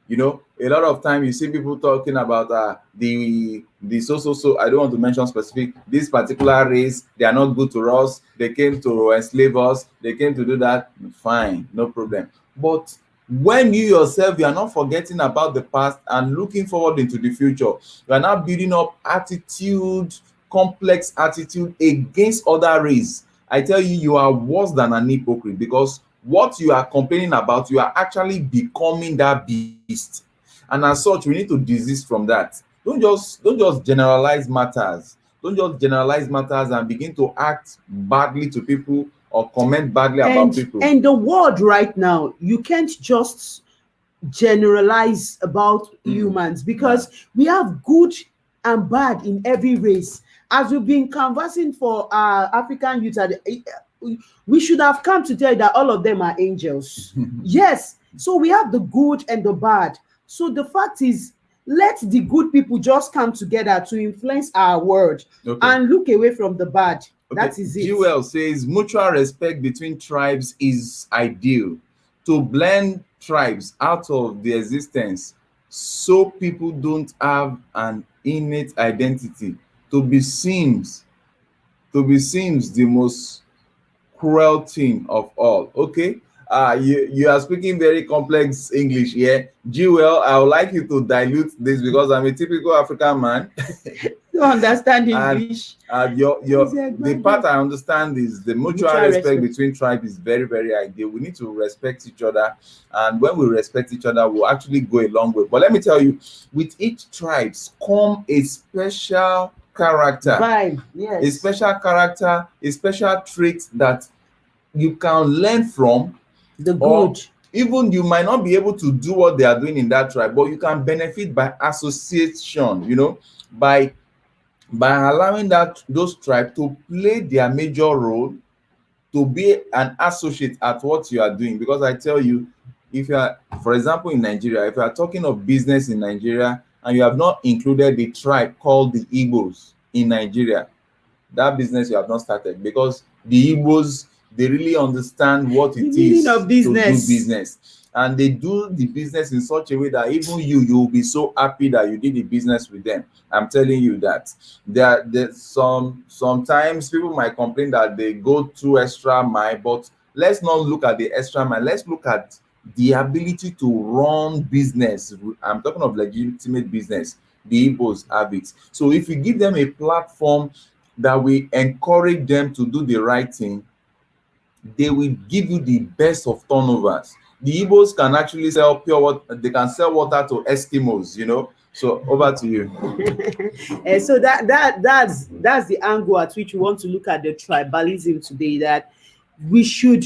A lot of time you see people talking about the so I don't want to mention specific, this particular race, they are not good to us, they came to enslave us, they came to do that. Fine, no problem. But When you yourself, you are not forgetting about the past and looking forward into the future, you are now building up attitude, complex attitude against other race. I tell you, you are worse than an hypocrite, because what you are complaining about, you are actually becoming that beast. And as such, we need to desist from that. Don't just generalize matters. Don't just generalize matters and begin to act badly to people or comment badly about people.
And the world right now, you can't just generalize about humans,
Yeah.
because we have good and bad in every race. As we've been conversing for African youth, we should have come to tell you that all of them are angels. Yes, so we have the good and the bad. So the fact is, let the good people just come together to influence our world,
Okay.
and look away from the bad.
Okay.
That is it.
Jewel says mutual respect between tribes is ideal. To blend tribes out of the existence so people don't have an innate identity. To be seems the most cruel thing of all. Okay. You are speaking very complex English here. Jewel, I would like you to dilute this because I'm a typical African man.
You understand
and
English?
your the part I understand is the mutual respect between tribes is very, very ideal. We need to respect each other, and when we respect each other, we'll actually go a long way. But let me tell you, with each tribes come a special character,
Vibe, yes.
a special character, a special trait that you can learn from.
The
Or
good.
even you might not be able to do what they are doing in that tribe, but you can benefit by association, by allowing those tribes to play their major role, to be an associate at what you are doing. Because I tell you, if you are, for example, in Nigeria, if you are talking of business in Nigeria and you have not included the tribe called the Igbos in Nigeria, that business you have not started, because the Igbos, they really understand what it is to do business, and they do the business in such a way that even you'll be so happy that you did the business with them. I'm telling you that there's sometimes people might complain that they go too extra mile, but let's not look at the extra mile. Let's look at the ability to run business. I'm talking of legitimate business. The Igbos have it. So if you give them a platform that we encourage them to do the right thing, they will give you the best of turnovers. The Igbos can actually sell pure water. They can sell water to Eskimos, So over to you.
And so that's the angle at which we want to look at the tribalism today, that we should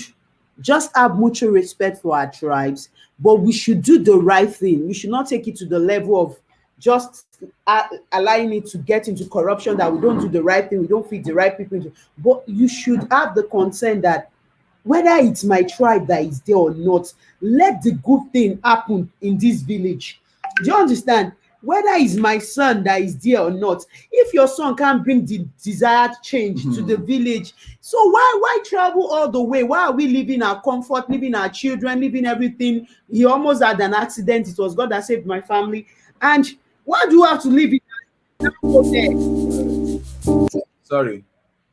just have mutual respect for our tribes, but we should do the right thing. We should not take it to the level of just allowing it to get into corruption, that we don't do the right thing, we don't feed the right people into. But you should have the concern that whether it's my tribe that is there or not, let the good thing happen in this village. Do you understand? Whether it's my son that is there or not, if your son can't bring the desired change to the village, so why travel all the way? Why are we leaving our comfort, leaving our children, leaving everything? He almost had an accident. It was God that saved my family. And why do you have to leave it?
Sorry.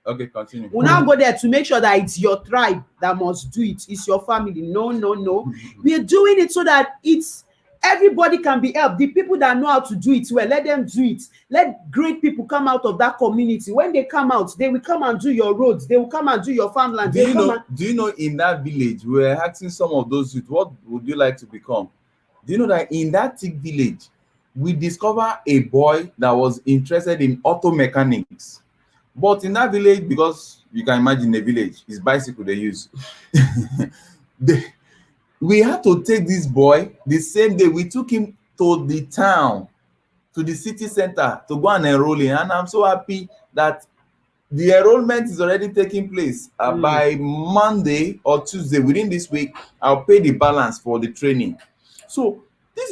Okay, continue.
We now go there to make sure that it's your tribe that must do it. It's your family. No. We are doing it so that everybody can be helped. The people that know how to do it well, let them do it. Let great people come out of that community. When they come out, they will come and do your roads. They will come and do your farmland.
Do you know in that village, we were asking some of those youth, what would you like to become? Do you know that in that thick village, we discovered a boy that was interested in auto mechanics? But in that village, because you can imagine a village, it's bicycle they use. We had to take this boy the same day. We took him to the town, to the city center, to go and enroll in. And I'm so happy that the enrollment is already taking place. By Monday or Tuesday, within this week, I'll pay the balance for the training. So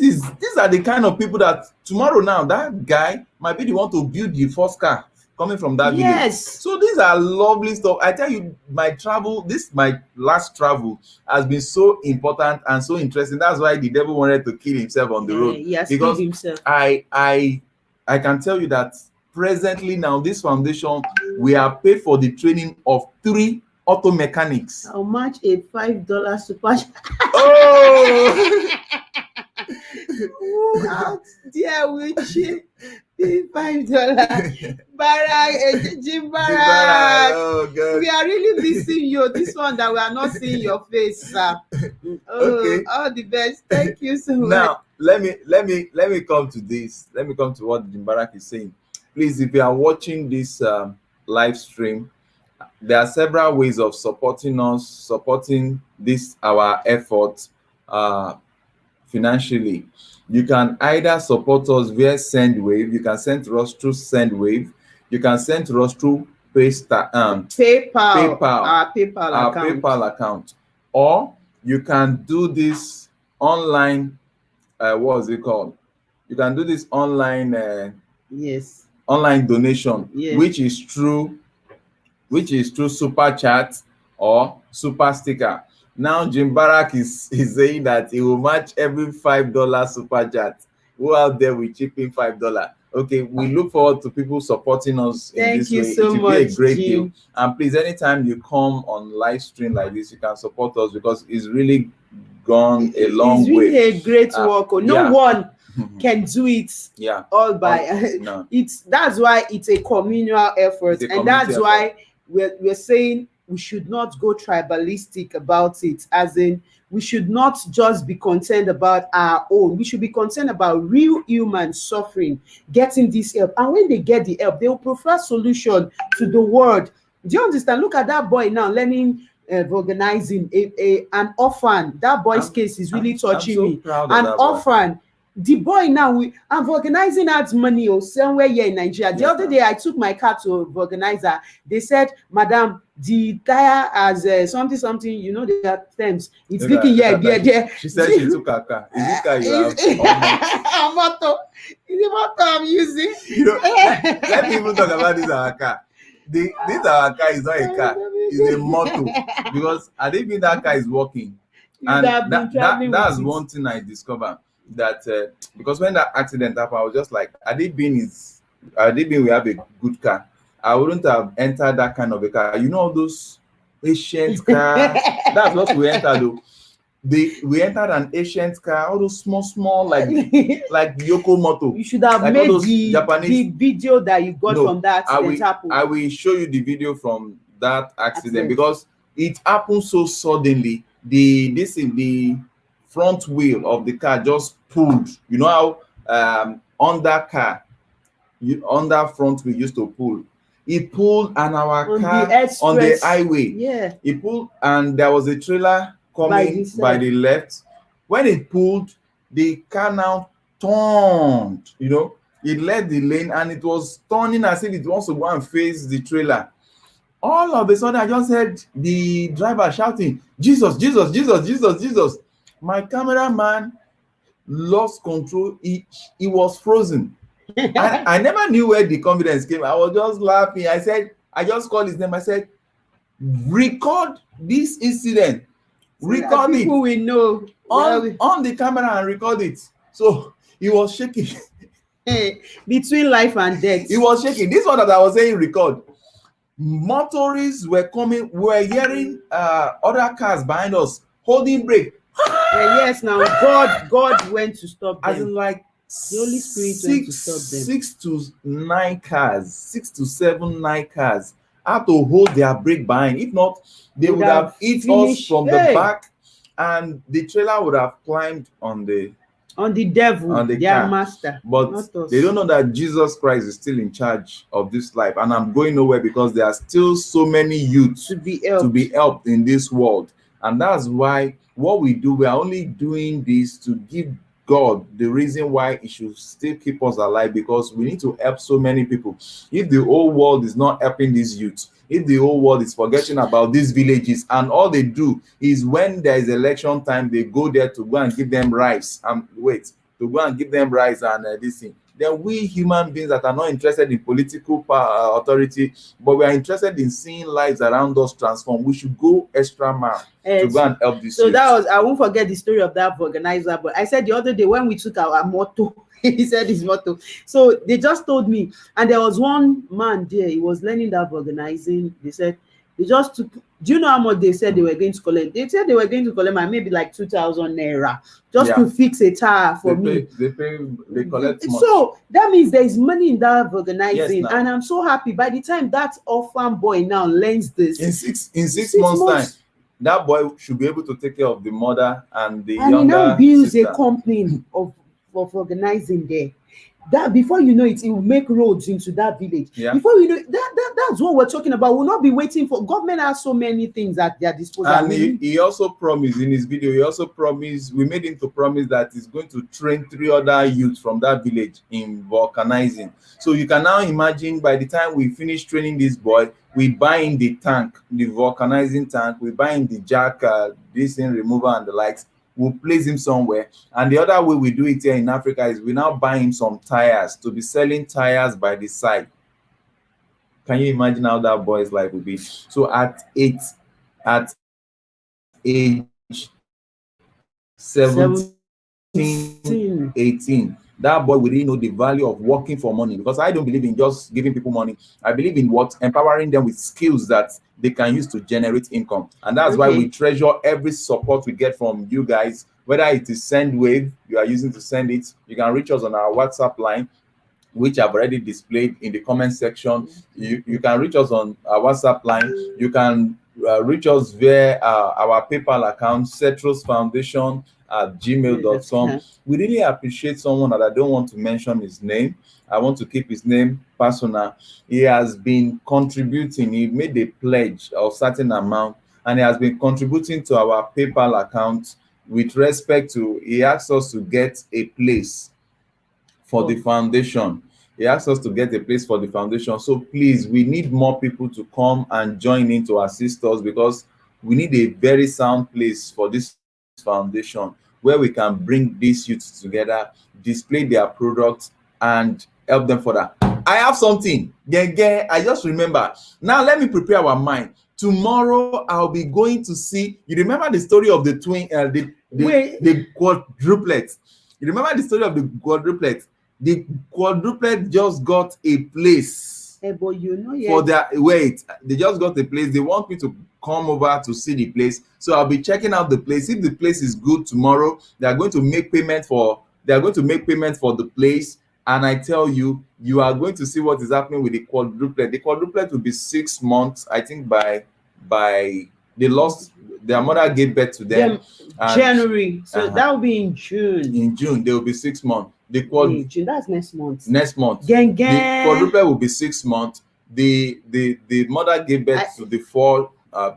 these are the kind of people that tomorrow now, that guy might be the one to build the first car coming from that village. So these are lovely stuff. I tell you, my last travel has been so important and so interesting. That's why the devil wanted to kill himself on the road.
He has
because
killed himself.
I can tell you that presently now, this foundation, we are paid for the training of 3 auto mechanics.
How much? $5 to patch.
Oh.
Who out there will cheap $5? Barak, Jim Barak.
Oh God.
We are really missing you. This one that we are not seeing your face, sir. Oh,
Okay.
all the best. Thank you so much.
Now let me come to this. Let me come to what Jim Barak is saying. Please, if you are watching this live stream, there are several ways of supporting us, supporting this our effort financially. You can either support us via SendWave. You can send to us through SendWave. You can send to us through
PayPal, our
PayPal account, or you can do this online. What is it called? You can do this online.
Yes.
Online donation,
yes.
which is through super chat or super sticker. Now Jim Barak is saying that he will match every $5 super chat. Who out there with chipping $5? Okay, we look forward to people supporting us in this way.
So
it will
much,
be a great
Jim.
deal. And please, anytime you come on live stream like this, you can support us because it's really gone a long
it's really
way.
A great work. No one can do it all by
no.
That's why it's a communal effort, and that's why we're saying we should not go tribalistic about it, as in we should not just be concerned about our own. We should be concerned about real humans suffering, getting this help, and when they get the help, they will prefer solution to the world. Do you understand? Look at that boy now learning organizing an orphan. That boy's case is really touching me. An orphan. The boy now, I'm organizing out money somewhere here in Nigeria. The other day, I took my car to organizer. They said, "Madam, the tire has something. You know their terms. It's leaking here, there."
She said she took her car. Is this car you have?
A motor. It's a motor I'm using.
You know, let me even talk about this our car. This our car is not a car. It's a motor. Because I didn't think that car is working. And that's one thing I discovered. That because when that accident happened, I was just like, had it been we have a good car, I wouldn't have entered that kind of a car. You know, all those ancient cars. That's what we entered though. We entered an ancient car, all those small like Yoko Moto.
You should have like made the video that you got from that accident.
I will show you the video from that accident because it happened so suddenly. The front wheel of the car just pulled. You know how under front wheel used to pull. It pulled and our car on the highway.
Yeah.
It pulled and there was a trailer coming by the left. When it pulled, the car now turned. You know, it left the lane and it was turning as if it wants to go and face the trailer. All of a sudden, I just heard the driver shouting, "Jesus, Jesus, Jesus, Jesus, Jesus." My cameraman lost control. He was frozen. I never knew where the confidence came. I was just laughing. I just called his name. I said, "Record this incident. Record it.
People will know
on the camera and record it." So he was shaking.
Between life and death.
He was shaking. This one that I was saying record. Motorists were coming. We were hearing other cars behind us holding brake.
Yes, now God went to stop them.
As in like
the Holy Spirit went to stop them.
6 to 9 cars, 6 to 7, 9 cars had to hold their brake behind. If not, they would have hit us from the back, and the trailer would have climbed on the
devil,
on the
their
car.
master.
But they don't know that Jesus Christ is still in charge of this life, and I'm going nowhere because there are still so many youths
to be
helped in this world. And that's why what we do, we are only doing this to give God the reason why He should still keep us alive, because we need to help so many people. If the whole world is not helping these youths, if the whole world is forgetting about these villages, and all they do is when there is election time, they go there to go and give them rice and this thing. Then we human beings that are not interested in political authority, but we are interested in seeing lives around us transform, we should go extra mile to go and help this.
So that was, I won't forget the story of that organizer. But I said the other day when we took our motto, he said his motto. So they just told me, and there was one man there, he was learning that organizing. They said, They just took. Do you know how much they said they were going to collect? They said they were going to collect my maybe like 2,000 naira just
Yeah.
to fix a tire for me.
They collect much.
So that means there is money in that
Yes,
organizing,
now.
and I'm so happy. By the time that orphan boy now learns this,
In 6 months time, that boy should be able to take care of the mother and the
and he now
younger
builds
sister.
a company of organizing there. That before you know it, it will make roads into that village.
Yeah.
Before you know it, that's what we're talking about. We'll not be waiting for government. Has so many things at their disposal.
And he also promised in his video, we made him to promise that he's going to train 3 other youths from that village in vulcanizing. So you can now imagine, by the time we finish training this boy, we buy in the tank, the vulcanizing tank, we buy in the jack, this thing remover and the likes. We'll place him somewhere. And the other way we do it here in Africa is we now buy him some tires to be selling tires by the side. Can you imagine how that boy's life will be? So at age 17, 18, that boy will really know the value of working for money, because I don't believe in just giving people money. I believe in what? Empowering them with skills that they can use to generate income. And that's why we treasure every support we get from you guys, whether it is SendWave you are using to send it. You can reach us on our WhatsApp line, which I've already displayed in the comment section. You can reach us on our WhatsApp line. You can reach us via our PayPal account, setrosfoundation@gmail.com. We really appreciate someone that I don't want to mention his name. I want to keep his name personal. He has been contributing. He made a pledge of certain amount, and he has been contributing to our PayPal account with respect to, he asked us to get a place for the foundation. He asked us to get a place for the foundation. So please, we need more people to come and join in to assist us, because we need a very sound place for this foundation where we can bring these youths together, display their products, and help them further. I have something. I just remember. Now let me prepare our mind. Tomorrow I'll be going to see. You remember the story of the twin, the quadruplets? You remember the story of the quadruplets? The quadruplet just got a place
but you know,
for their they just got a place. They want me to come over to see the place, so I'll be checking out the place. If the place is good tomorrow, they are going to make payment for the place. And I tell you, you are going to see what is happening with the quadruplet. The quadruplet will be 6 months, I think. By they lost, their mother gave birth to them
January, so that will be in June.
In June they will be 6 months.
June, that's next month.
The quadruplet will be 6 months. The mother gave birth to the 4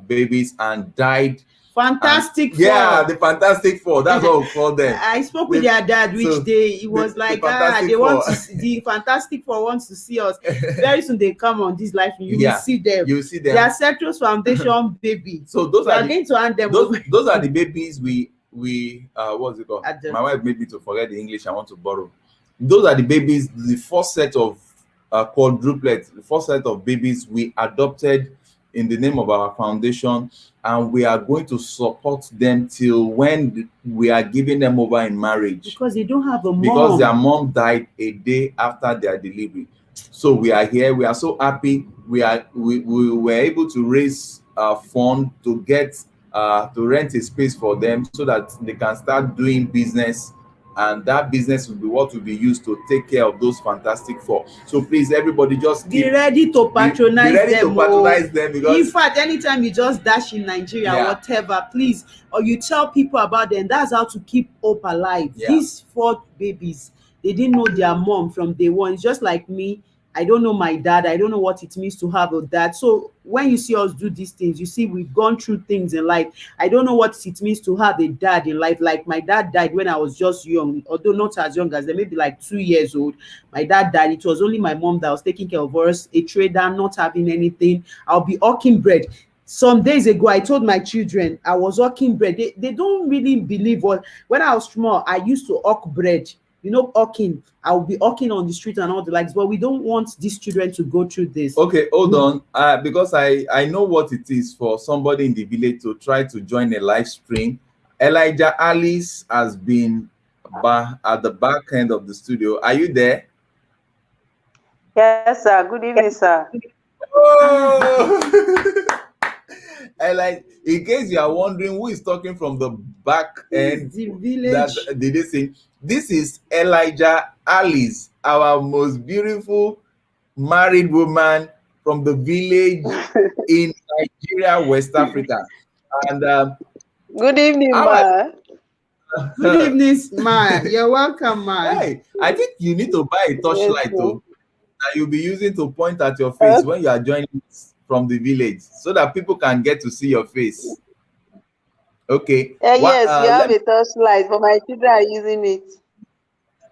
babies and died.
Fantastic Four.
Yeah, the Fantastic Four. That's what we call them.
I spoke with their dad which day. It was like, they want to see, the Fantastic Four wants to see us. Very soon they come on this live. You will see them.
You will see them.
They are Setros Foundation baby.
So those are
going to hand them
those are the babies we what's it called? My wife made me to forget the English I want to borrow. Those are the babies, the first set of quadruplets, the first set of babies we adopted in the name of our foundation, and we are going to support them till when we are giving them over in marriage,
because they don't have a mom,
because their mom died a day after their delivery. So we are here. We are so happy. We were able to raise a fund to get to rent a space for them, so that they can start doing business, and that business will be what will be used to take care of those Fantastic Four. So please, everybody, just
be ready to patronize them.
Because
in fact, anytime you just dash in Nigeria, whatever, please, or you tell people about them, that's how to keep hope alive. These 4 babies, they didn't know their mom from day one. It's just like me. I don't know my dad. I don't know what it means to have a dad. So when you see us do these things, you see we've gone through things in life. I don't know what it means to have a dad in life. Like my dad died when I was just young, although not as young as them, maybe like 2 years old. My dad died. It was only my mom that was taking care of us, a trader, not having anything. I'll be hawking bread. Some days ago, I told my children I was hawking bread. They don't really believe what. When I was small, I used to hawk bread. You know, hawking. I will be hawking on the street and all the likes, but we don't want these children to go through this.
Okay, hold on. Because I know what it is for somebody in the village to try to join a live stream. Elijah Alice has been at the back end of the studio. Are you there?
Yes, sir. Good evening, sir.
Oh! like, in case you are wondering who is talking from the back end,
The
that
village.
did they say this is Elijah Alice, our most beautiful married woman from the village in Nigeria, West Africa. And
Good evening,
how
ma.
Good evening, Ma. You're welcome, Ma.
hey, I think you need to buy a
Yes,
torchlight
ma.
that you'll be using to point at your face
Okay.
when you are joining us from the village, so that people can get to see your face. Okay. What?
Yes, we
Let
have
me.
a torchlight, but my children are using it.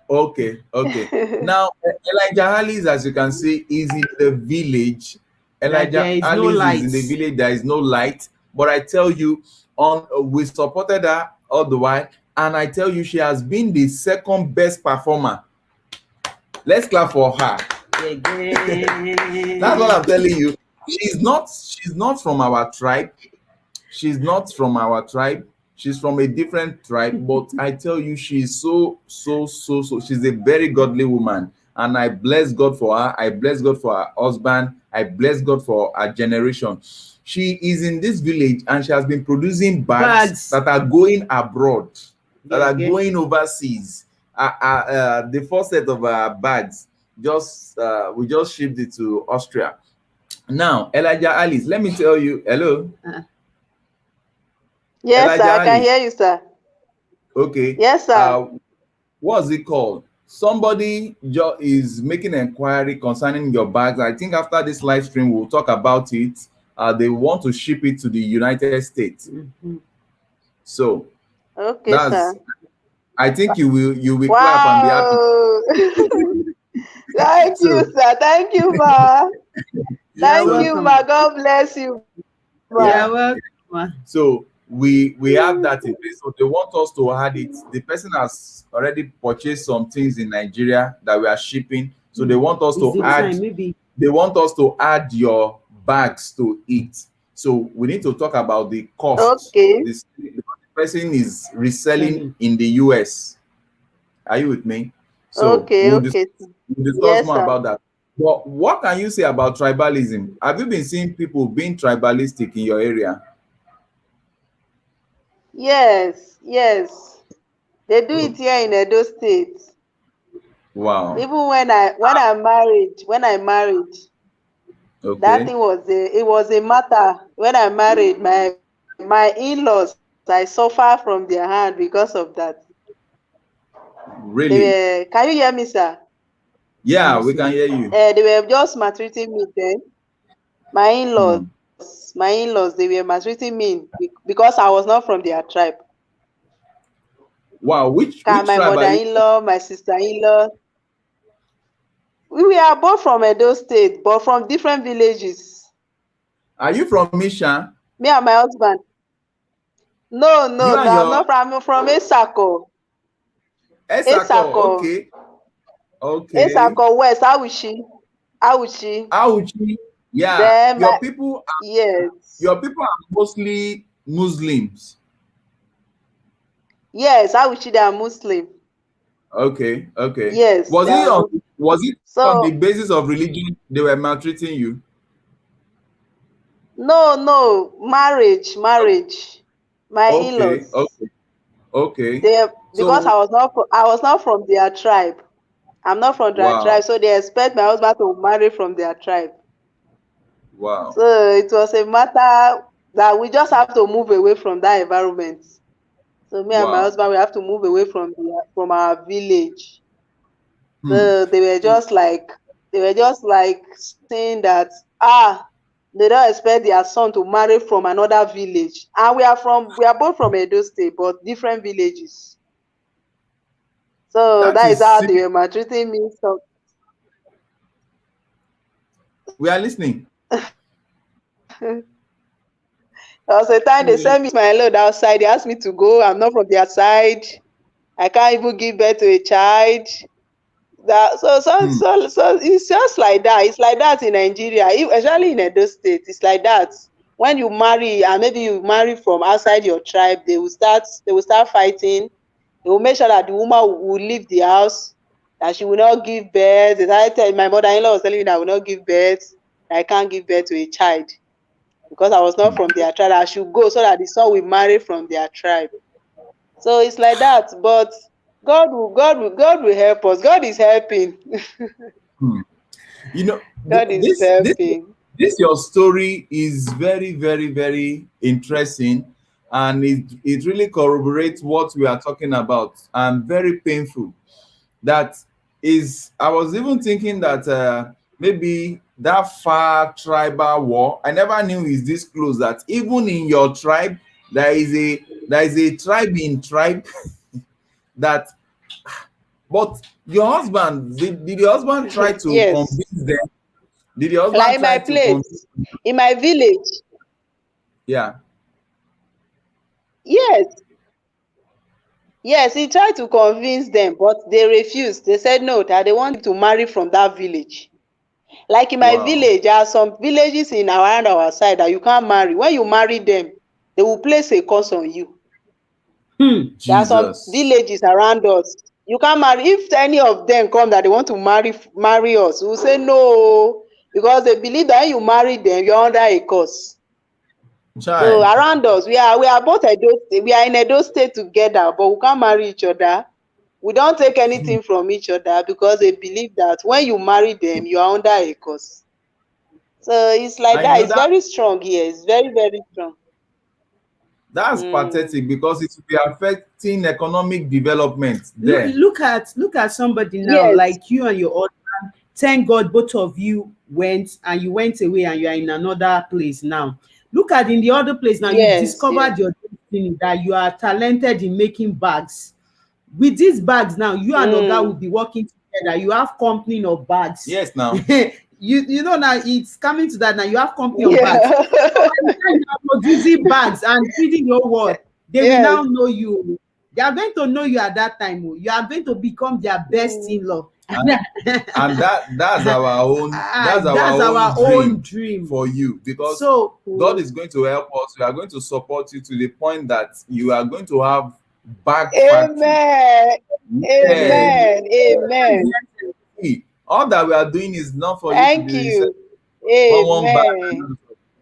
Okay. Okay. Now, Elijah Harris, as you can see, is in the village.
That there
Elijah
is no
Harris is
light.
in the village. There is no light. But I tell you, on we supported her all the while, and I tell you, she has been the second best performer. Let's clap for her. That's what I'm telling you. She's not from our tribe. She's not from our tribe. She's from a different tribe. But I tell you, she's so. She's a very godly woman. And I bless God for her. I bless God for her husband. I bless God for her generation. She is in this village and she has been producing bags that are going abroad, that are going overseas. The first set of bags, we just shipped it to Austria. Now, Elijah Alice, let me tell you, hello.
Yes, sir.
Elijah
I can
Alice.
hear you, sir.
Okay.
Yes, sir.
What's it called? Somebody is making an inquiry concerning your bags. I think after this live stream, we'll talk about it. They want to ship it to the United States. So
Okay, sir.
I think you will clap and be happy.
Wow. Thank you, sir. Thank you, ma. Thank you, ma. God bless you, ma.
You're welcome.
So we have that in place. So they want us to add it. The person has already purchased some things in Nigeria that we are shipping. So they want us to add. They want us to add your bags to it. So we need to talk about the cost.
Okay.
The person is reselling in the US. Are you with me? So
okay.
we'll discuss more about that. But what can you say about tribalism? Have you been seeing people being tribalistic in your area?
Yes. They do it here in Edo State.
Wow.
Even when I married,
okay.
That thing was a matter. When I married, my in-laws, I suffer from their hand because of that.
Really?
Can you hear me, sir?
Yeah, we can hear you.
They were just maltreating me then. My in-laws, they were maltreating me because I was not from their tribe.
Wow, which
My
tribe are you?
mother-in-law, my sister-in-law. We are both from Edo State, but from different villages.
Are you from Misha?
Me and my husband. No, I'm not from. I'm from Esako.
Esako, okay.
Esako West, Auchi.
Yeah.
Then
your people are mostly Muslims.
Yes, Auchi, they are Muslim.
Okay.
Yes.
Was it on the basis of religion they were maltreating you?
No, marriage. My in-laws.
Okay.
Because I was not from their tribe. I'm not from their tribe, so they expect my husband to marry from their tribe.
Wow.
So it was a matter that we just have to move away from that environment. So me and my husband, we have to move away from our village. So they were just like saying that they don't expect their son to marry from another village. And we are both from Edo State, but different villages. So that is how they were maltreating me. So
we are listening.
There was a time they sent me my load outside. They asked me to go. I'm not from their side. I can't even give birth to a child. So it's just like that. It's like that in Nigeria, especially in Edo State. It's like that. When you marry, and maybe you marry from outside your tribe, they will start fighting. They will make sure that the woman will leave the house, that she will not give birth. My mother-in-law was telling me that I will not give birth. I can't give birth to a child. because I was not from their tribe. I should go so that the son will marry from their tribe. So it's like that. But God will help us. God is helping.
Hmm. You know,
God is helping.
this your story is very, very, very interesting, and it really corroborates what we are talking about, and very painful. That is, I was even thinking that maybe that far tribal war, I never knew is this close, that even in your tribe there is a tribe in tribe that. But your husband, did your husband try to
Yes.
convince them? Did your
Like
husband
in my
try to convince?
place, in my village.
Yeah.
Yes. Yes, he tried to convince them, but they refused. They said no, that they want to marry from that village. Like in my
Wow.
village, there are some villages in around our side that you can't marry. When you marry them, they will place a curse on you. There are some
Jesus.
villages around us. You can't marry. If any of them come that they want to marry us, we will say no, because they believe that when you marry them, you're under a curse. So
Child.
around us, we are both Edo State. We are in Edo State together, but we can't marry each other. We don't take anything from each other because they believe that when you marry them, you are under a curse. So it's like
And you
that.
know
It's very strong here. It's very, very strong.
that's
Mm.
pathetic, because it will be affecting economic development there.
Look at somebody now,
Yes,
like you and your husband. Thank God both of you went, and you went away and you are in another place now. Look at in the other place now, you've
yes, yes.
discovered your destiny, that you are talented in making bags. With these bags now, you and Oga will
Mm.
be working together. You have company of bags.
Yes, now.
You know now it's coming to that now. You have company of bags. So
Yeah.
by the time you are producing bags and feeding your world, they will
Yes.
now know you. They are going to know you at that time. You are going to become their best
Mm.
in-law.
And that's our
That's
own
our own
dream
dream.
for you, because
So
God
Mm.
is going to help us. We are going to support you to the point that you are going to have bag factory.
Amen.
Yes.
amen.
Amen. Amen.
See, all that we are doing is not for you to
Thank
be
you.
one bag.
Amen.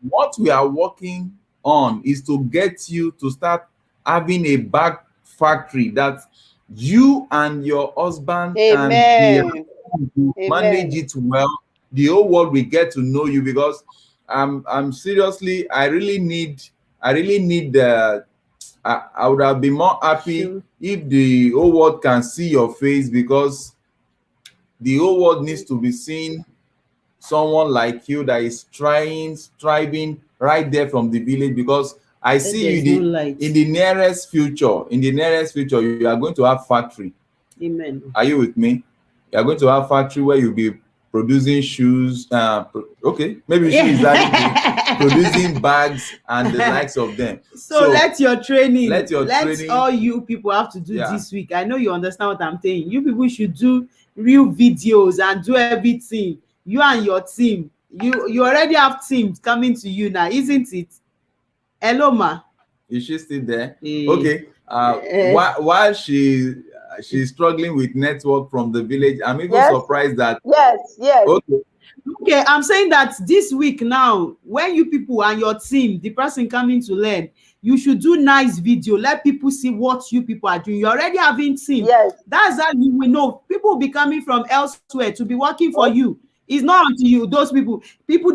What we are working on is to get you to start having a bag factory that you and your husband can be able
Amen.
to manage
Amen.
it well. The whole world will get to know you, because I'm seriously, I really need I would have been more happy
Sure.
if the whole world can see your face, because the whole world needs to be seeing someone like you that is striving right there from the village, because I
Where
see you
there's no light.
in the nearest future. In the nearest future, you are going to have factory.
Amen.
Are you with me? You are going to have factory where you'll be producing shoes. Okay, maybe shoe is adding to it, producing bags and the likes of them.
So
So
let your training,
let your
let
training,
all you people have to do
yeah,
this week. I know you understand what I'm saying. You people should do real videos and do everything. You and your team. You already have teams coming to you now, isn't it? Hello, ma.
is she still there?
Eh,
Okay.
eh,
While she's struggling with network from the village, I'm even
Yes.
surprised that,
Yes. Yes.
okay,
okay, I'm saying that this week now, when you people and your team, the person coming to learn, you should do nice video. Let people see what you people are doing. You're already having team.
Yes.
That's how you will know. People will be coming from elsewhere to be working for
Okay.
you. It's not until you, those people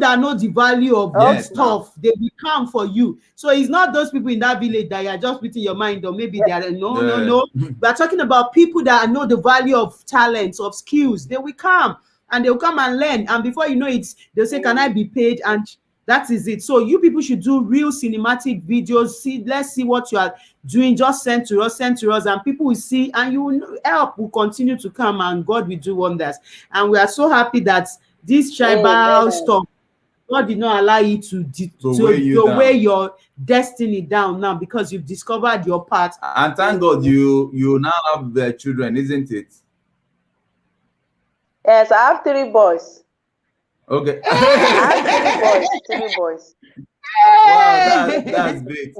that know the value of the
yes,
Okay.
now,
stuff, they will come for you. So it's not those people in that village that you are just putting your mind, or maybe they are, no, no,
the
no. We are talking about people that know the value of talents, of skills. They will come, and they'll come and learn, and before you know it, they'll say, can I
Mm.
be paid? And that is it. So you people should do real cinematic videos. See, let's see what you are doing. Just send to us, and people will see, and you will, help will continue to come, and God will do wonders. And we are so happy that this tribal
Amen.
stuff, God did not allow you to
to weigh you
weigh
down.
your destiny down now, because you've discovered your path.
And thank God
Mm.
you now have the children, isn't it?
Yes, I have three boys.
Okay.
I have three boys. Three boys.
Wow, that's great.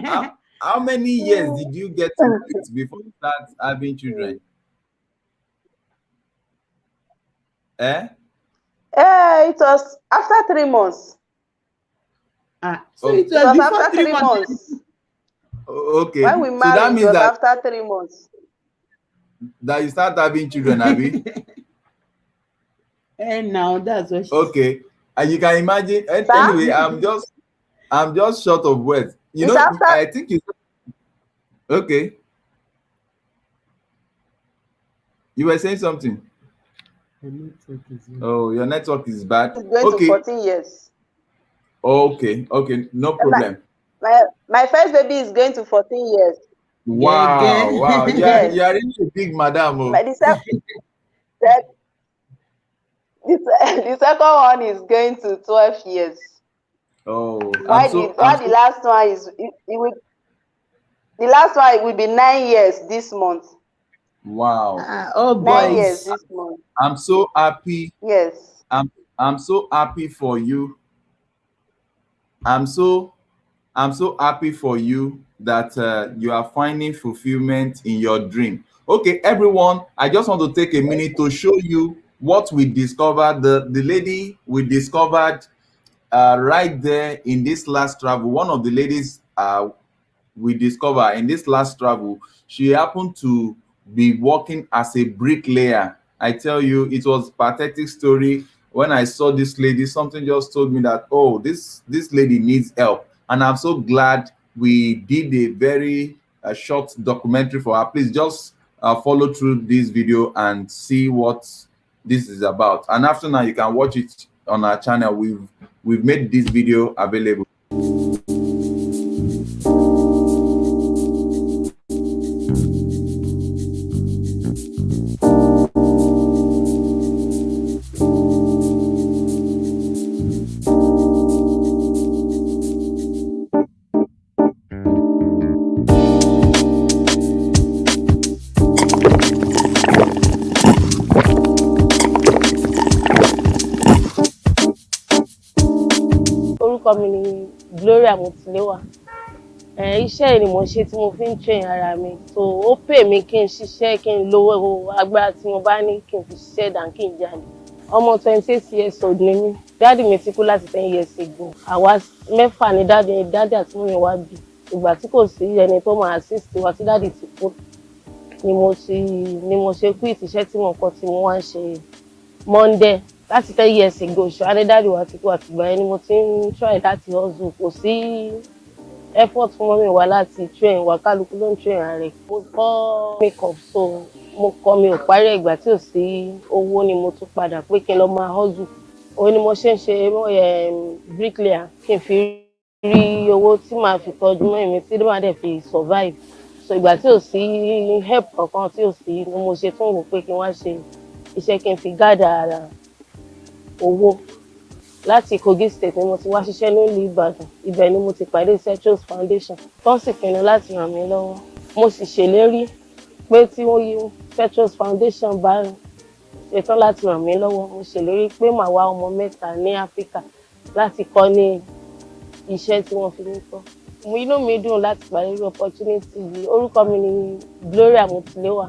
How, how many years
Mm.
did you get to wait before you start having children? Eh?
It was after 3 months.
So
Oh,
it
It
was
was
before
after
3
3
months.
months.
okay.
When we
So that
married, it
means
was
that
after 3 months.
you start having children, Abby.
And now that's what she said.
Okay. And you can imagine.
Sir,
Anyway, I'm just short of words.
it's after
I think you. Okay. You were saying something.
The network is not.
Oh, your network is bad.
it's going to
Okay.
14 years.
Okay. Okay. No
And
problem.
my first baby is going to 14 years.
Wow. Wow. Yeah.
Gege.
Yes.
You are really a big madam.
My,
Oh.
the, the second one is going to 12 years.
Oh.
Why the
I'm
why the
so.
last one is the last one it will be 9 years this month.
Wow.
All
9 years
boys.
this month.
I'm so happy.
Yes.
I'm so happy for you. I'm so I'm so happy for you that you are finding fulfillment in your dream. Okay, everyone, I just want to take a minute to show you what we discovered. The lady we discovered right there in this last travel. One of the ladies we discovered in this last travel, she happened to be working as a bricklayer. I tell you, it was pathetic story. When I saw this lady, something just told me that, oh, this lady needs help. And I'm so glad we did a very short documentary for her. Please just follow through this video and see what this is about. And after now, you can watch it on our channel. We've made this video available.
Orúkọ mi ni Gloria Motilewa. Iṣẹ́ yìí ni mo ṣe tí mo fi ń train ara mi. So ó pè mí kí n ṣiṣẹ́ kí n lówó agbára tí mo bá ní kí n fi ṣiṣẹ́ dàn kí n jalè. Ọmọ 28 years old ni mí. Dáàdì mi ti kú láti 10 years ago. Àwa mẹ́fà ni dáàdì àti mọ́mì wa bí. Ìgbà tí kò sí ẹni tó máa assist wa tí dáàdì ti kú ni mo ṣe quit iṣẹ́ tí mo kọ́ tí mo wá ń ṣe Monday láti 10 years ago. Ṣọ́ra dáàdì wa ti kú àtìgbà yẹn ni mo ti ń try láti hustle. Kò sí effort fún mọ́mì wa láti train wa, kálukú ló ń train ara rẹ̀. Mo kọ́ makeup, so mo kọ́ mi ò parí ìgbà tí ò sí owó ni mo tún padà pé kí n lọ máa hustle. Òun ni mo ṣe ń ṣe bricklayer kí n fi rí owó tí màá fi tọ́jú mọ́mì mi tí màá dẹ̀ fi survive. So ìgbà tí ò sí help kankan tí ò sí ni mo ṣe tún rò pé kí n wá ṣe iṣẹ́ kí n fi gather owó. Láti Kogi State ni mo ti wá ṣiṣẹ́ nílùú Ìbàdàn. Ibẹ̀ ni mo ti pàdé Setros Foundation tó sì pinnu láti ràn mí lọ́wọ́. Mo sì ṣèlérí pé tí Setros Foundation bá ṣetán láti ràn mí lọ́wọ́, mo ṣèlérí pé màá wá ọmọ 3 ní Áfíríkà láti kọ́ ní iṣẹ́ tí wọ́n fi ń kọ́. Inú mi dùn láti pàdé irú opportunity yìí. Orúkọ mi ni Gloria Motilewa.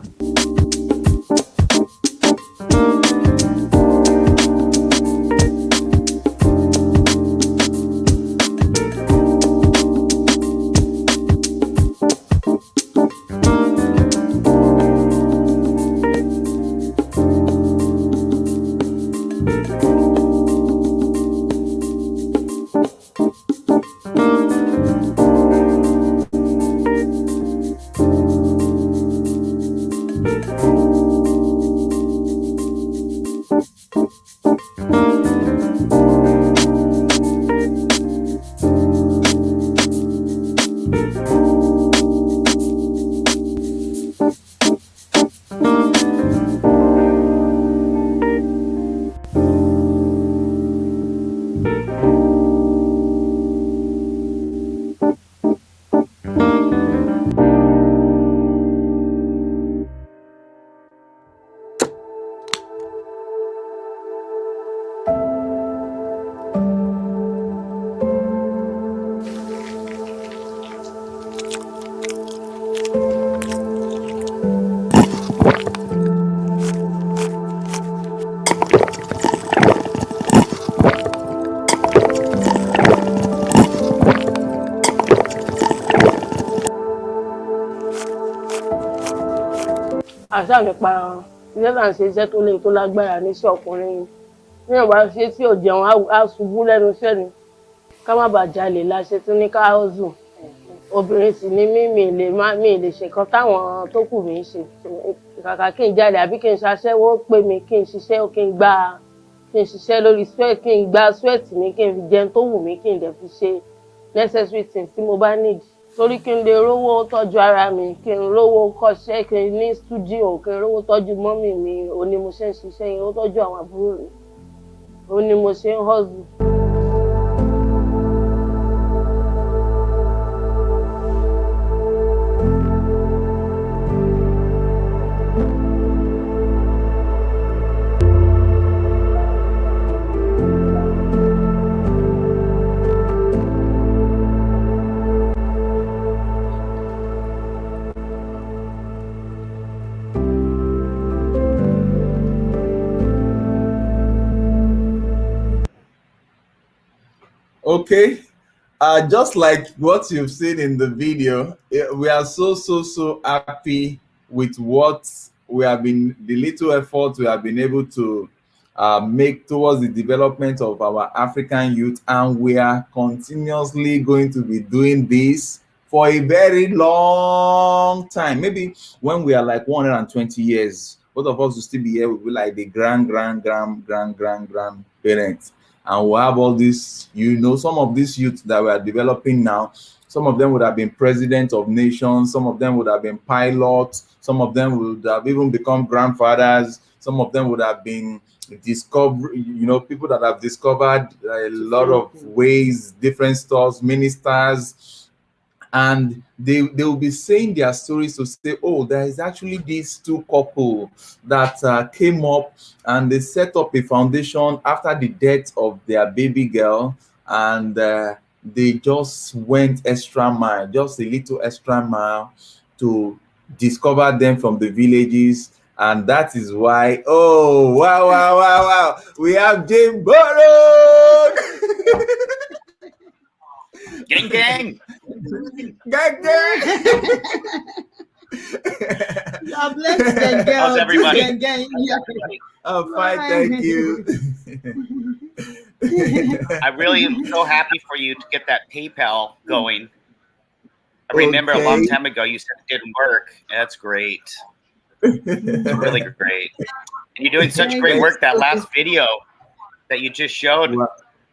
àṣà nípa iṣẹ́ tá à ń ṣe iṣẹ́ tó lè tó lágbára níṣẹ́ ọkùnrin ni ní ọ̀bá ṣe tí ò jẹun á ṣubú lẹ́nu iṣẹ́ ni ká má bàa jalè láṣẹ tó ní ká ọ̀zù obìnrin sì ni mi lè ṣe nǹkan táwọn tó kù mí ń ṣe kàkà kí n jalè àbí kí n ṣaṣẹ́wó pè mí kí n ṣiṣẹ́ kí n ṣiṣẹ́ lórí sweat kí n gba sweat mi kí n fi jẹun tó wù mí kí n dẹ̀ fi ṣe necessary things tí mo bá need torí kí n lè rówó tọ́jú ara mi kí n rówó kọ́ṣẹ́ kí n ní studio kí n rówó tọ́jú mọ́mì mi òun ni mo ṣe ń ṣiṣẹ́ yẹn ó tọ́jú àwọn àbúrò mi òun ni mo ṣe ń hustle.
Okay, just like what you've seen in the video, we are so happy with what we have been, the little effort we have been able to make towards the development of our African youth, and we are continuously going to be doing this for a very long time. Maybe when we are like 120 years, both of us will still be here. We'll be like the grandparents. And we'll have all this, some of these youth that we are developing now, some of them would have been presidents of nations, some of them would have been pilots, some of them would have even become grandfathers, some of them would have been people that have discovered a lot of ways, different stores, ministers, and they will be saying their stories to say, oh, there is actually these two couple that came up and they set up a foundation after the death of their baby girl, and they just went extra mile, just a little extra mile to discover them from the villages. And that is why, oh, wow, we have Jim Burrow.
Gang, gang.
Gang.
God bless the girl.
How's everybody?
Gang.
Oh, fine, thank you.
I really am so happy for you to get that PayPal going. I remember a long time ago you said it didn't work. That's great. It's really great. And you're doing such great work. That last video that you just showed,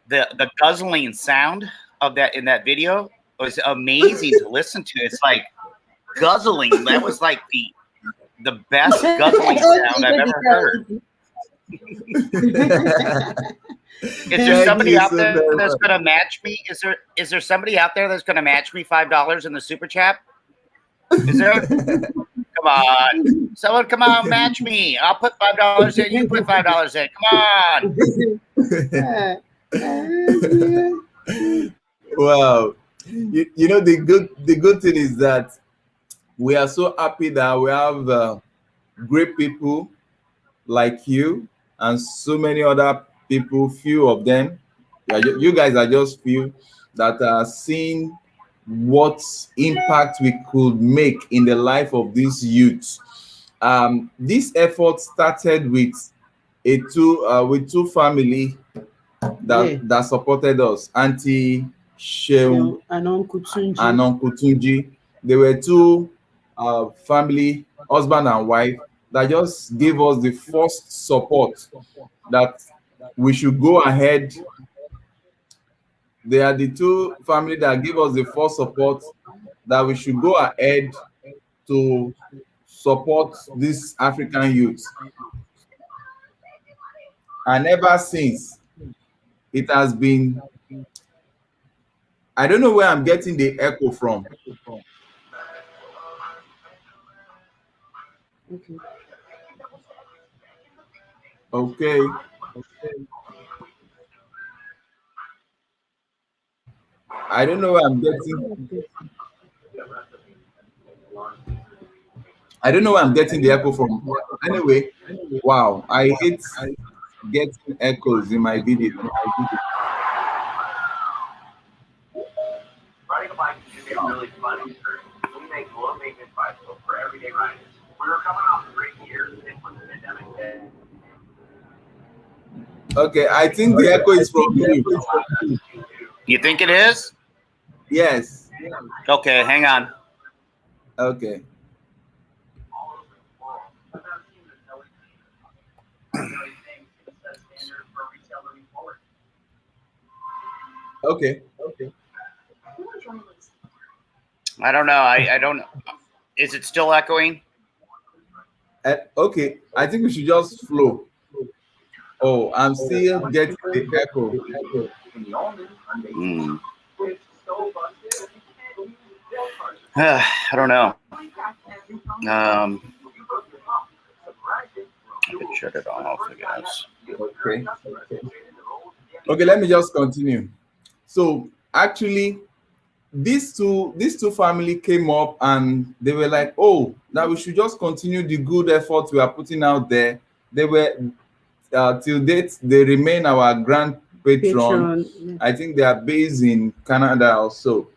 the guzzling sound of that in that video was amazing to listen to. It's like guzzling. That was like the best guzzling sound I've ever heard. Is there somebody out there that's going to match me? Is there somebody out there that's going to match me $5 in the super chat? Is there? Come on, someone, come on, match me. I'll put $5 in. You put $5 in. Come
on. Wow. The good thing is that we are so happy that we have great people like you and so many other people, few of them. You guys are just few that are seeing what impact we could make in the life of these youths. This effort started with two family that supported us, Auntie Sheung
and Uncle
Tunji. They were two family, husband and wife, that just gave us the first support that we should go ahead. They are the two family that give us the first support that we should go ahead to support this African youth. And ever since, it has been, I don't know where I'm getting the echo from. Okay. I don't know where I'm getting the echo from. Anyway, wow, I hate getting echoes in my video.
Riding a bike should be really fun. We make low maintenance bicycles for everyday riders.
Okay, I think the echo is from you.
You think it is?
Yes.
Okay, hang on.
Okay. Okay.
I don't know. I don't. Is it still echoing?
Okay, I think we should just flow. Oh, I'm still getting the echo.
Hmm. I don't know. I could shut it off, I guess.
Okay. Okay, let me just continue. So actually, these two family came up and they were like, oh, that we should just continue the good effort we are putting out there. They were till date they remain our grand patron.
Patron.
I think they are based in Canada also.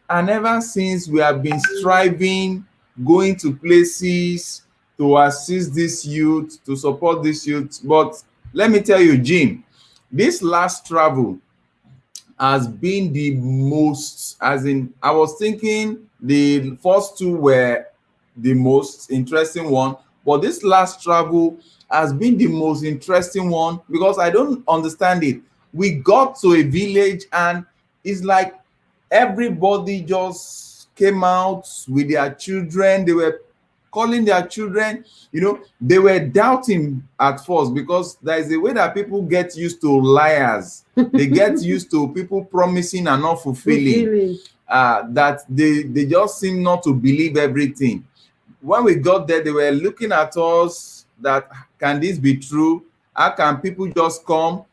And ever since we have been striving, going to places to assist this youth, to support this youth. But let me tell you, Jim, this last travel has been the most, as in, I was thinking the first two were the most interesting one, but this last travel has been the most interesting one because I don't understand it. We got to a village and it's like everybody just came out with their children. They were calling their children, they were doubting at first because there is a way that people get used to liars. They get used to people promising and not fulfilling. That they just seem not to believe everything. When we got there, they were looking at us that, can this be true? How can people just come?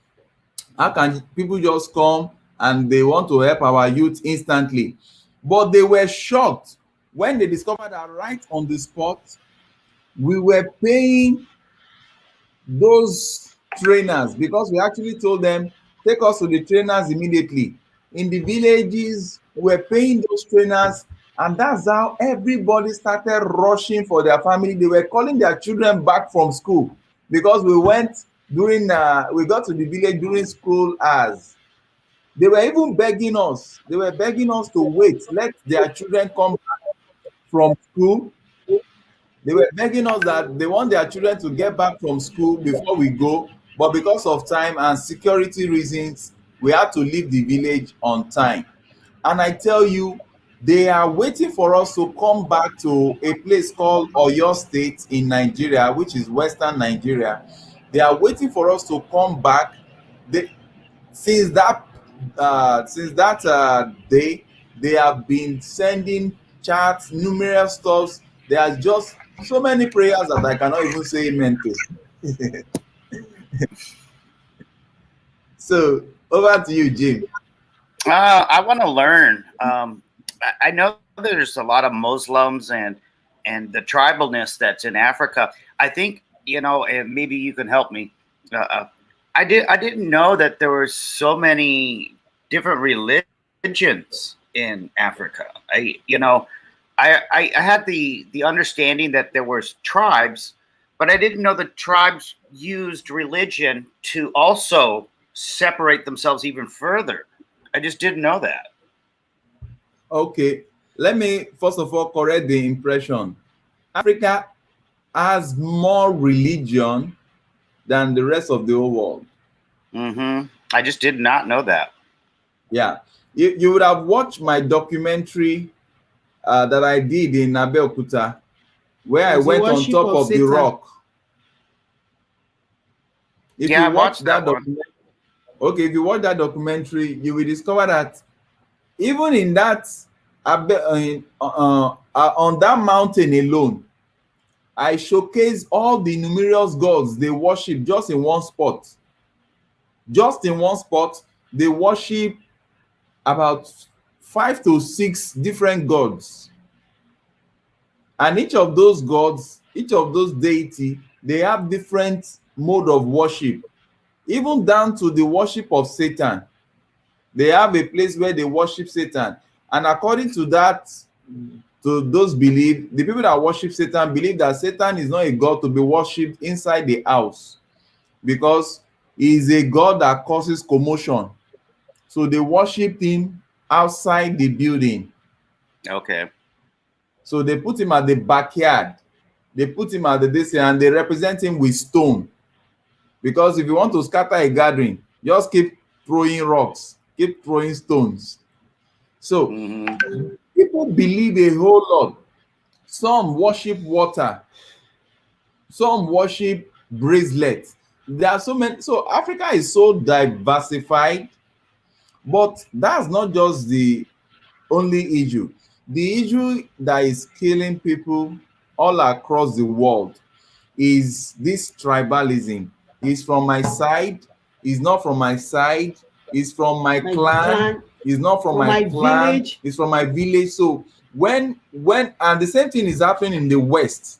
How can people just come and they want to help our youth instantly? But they were shocked when they discovered that right on the spot, we were paying those trainers because we actually told them, take us to the trainers immediately. In the villages, we're paying those trainers, and that's how everybody started rushing for their family. They were calling their children back from school because we got to the village during school hours. They were even begging us. They were begging us to wait, let their children come back from school. They were begging us that they want their children to get back from school before we go, but because of time and security reasons, we had to leave the village on time. And I tell you, they are waiting for us to come back to a place called Oyo State in Nigeria, which is Western Nigeria. They are waiting for us to come back. They, since that day, they have been sending chats, numerous stuffs. There are just so many prayers that I cannot even say amen to. So over to you, Jim.
I want to learn. I know there's a lot of Muslims and the tribalness that's in Africa. I think, and maybe you can help me. I didn't know that there were so many different religions in Africa. I had the understanding that there was tribes, but I didn't know the tribes used religion to also separate themselves even further. I just didn't know that.
Okay, let me first of all correct the impression. Africa has more religion than the rest of the whole world.
I just did not know that.
Yeah, you would have watched my documentary that I did in Abeokuta, where I went on top of the rock. If you watch that documentary, okay, if you watch that documentary, you will discover that even in that on that mountain alone, I showcase all the numerous gods they worship just in one spot. Just in one spot, they worship about 5 to 6 different gods. And each of those gods, each of those deity, they have different mode of worship. Even down to the worship of Satan. They have a place where they worship Satan. And according to that to those believe, the people that worship Satan believe that Satan is not a god to be worshipped inside the house, because he is a god that causes commotion. So they worship him outside the building.
Okay.
So they put him at the backyard. They put him at the this, and they represent him with stone. Because if you want to scatter a gathering, just keep throwing rocks, keep throwing stones. So people believe a whole lot. Some worship water, some worship bracelets. There are so many. So Africa is so diversified, but that's not just the only issue. The issue that is killing people all across the world is this tribalism. Is from my side, is not from my side, is from my clan, is not from my clan,
village.
is from my village. So when and the same thing is happening in the West,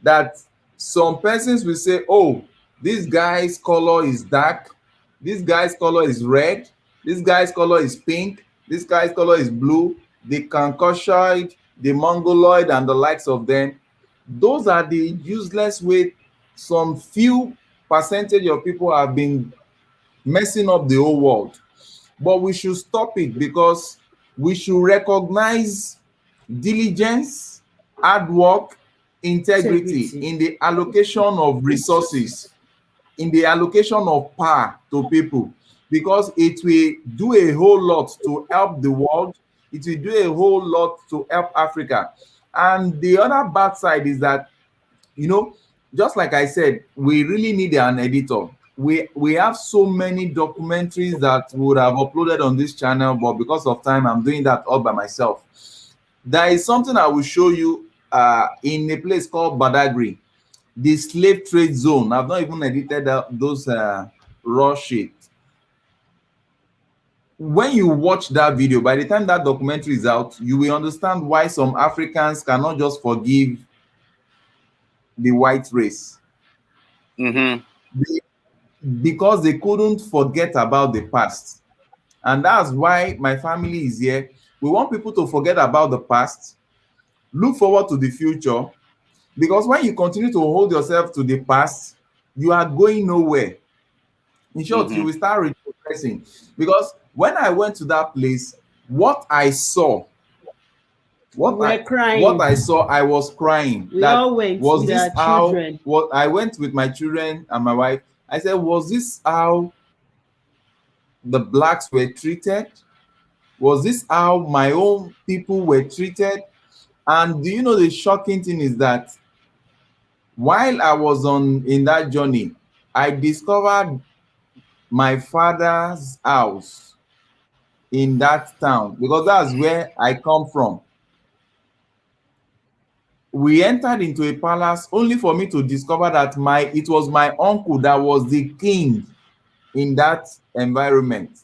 that some persons will say, oh, this guy's color is dark, this guy's color is red, this guy's color is pink, this guy's color is blue, the Caucasoid, the Mongoloid, and the likes of them. Those are the useless way some few percentage of people have been messing up the whole world. But we should stop it, because we should recognize diligence, hard work, integrity in the allocation of resources, in the allocation of power to people, because it will do a whole lot to help the world. It will do a whole lot to help Africa. And the other bad side is that, you know, just like I said, we really need an editor. We have so many documentaries that we would have uploaded on this channel, but because of time, I'm doing that all by myself. There is something I will show you in a place called Badagry, the slave trade zone. I've not even edited those raw shit. When you watch that video, by the time that documentary is out, you will understand why some Africans cannot just forgive the white race. Because they couldn't forget about the past. And that's why my family is here. We want people to forget about the past, look forward to the future, because when you continue to hold yourself to the past, you are going nowhere. In short, you will start retrocessing. Because when I went to that place, what I saw, I saw, I was crying.
We all went with our children.
I went with my children and my wife. I said, was this how the blacks were treated? Was this how my own people were treated? And do you know the shocking thing is that while I was in that journey, I discovered my father's house in that town, because that's where I come from. We entered into a palace only for me to discover that it was my uncle that was the king in that environment.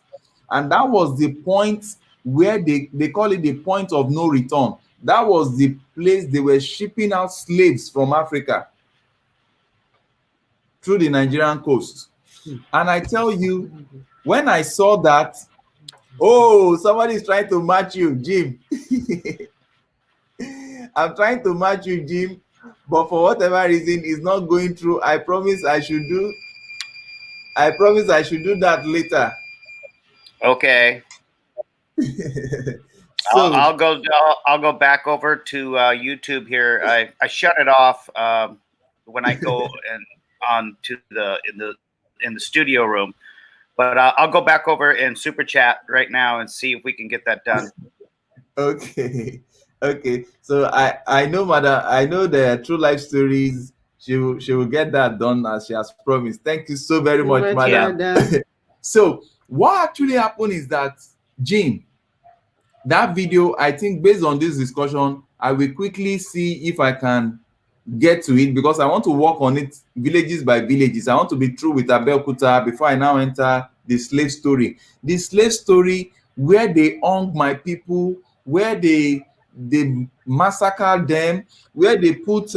And that was the point where they call it the point of no return. That was the place they were shipping out slaves from Africa through the Nigerian coast. And I tell you, when I saw that, oh, somebody is trying to match you, Jim. I'm trying to match you, Jim, but for whatever reason, it's not going through. I promise I should do that later.
Okay.
So
I'll go back over to YouTube here. I shut it off when I go on to in the studio room, but I'll go back over in super chat right now and see if we can get that done.
Okay. So I know, madam. I know the true life stories. She will get that done as she has promised. Thank you so very much, madam. So what actually happened is that, Jim, that video, I think based on this discussion, I will quickly see if I can get to it, because I want to work on it villages by villages. I want to be through with Abeokuta before I now enter the slave story. The slave story where they hung my people, where they massacred them, where they put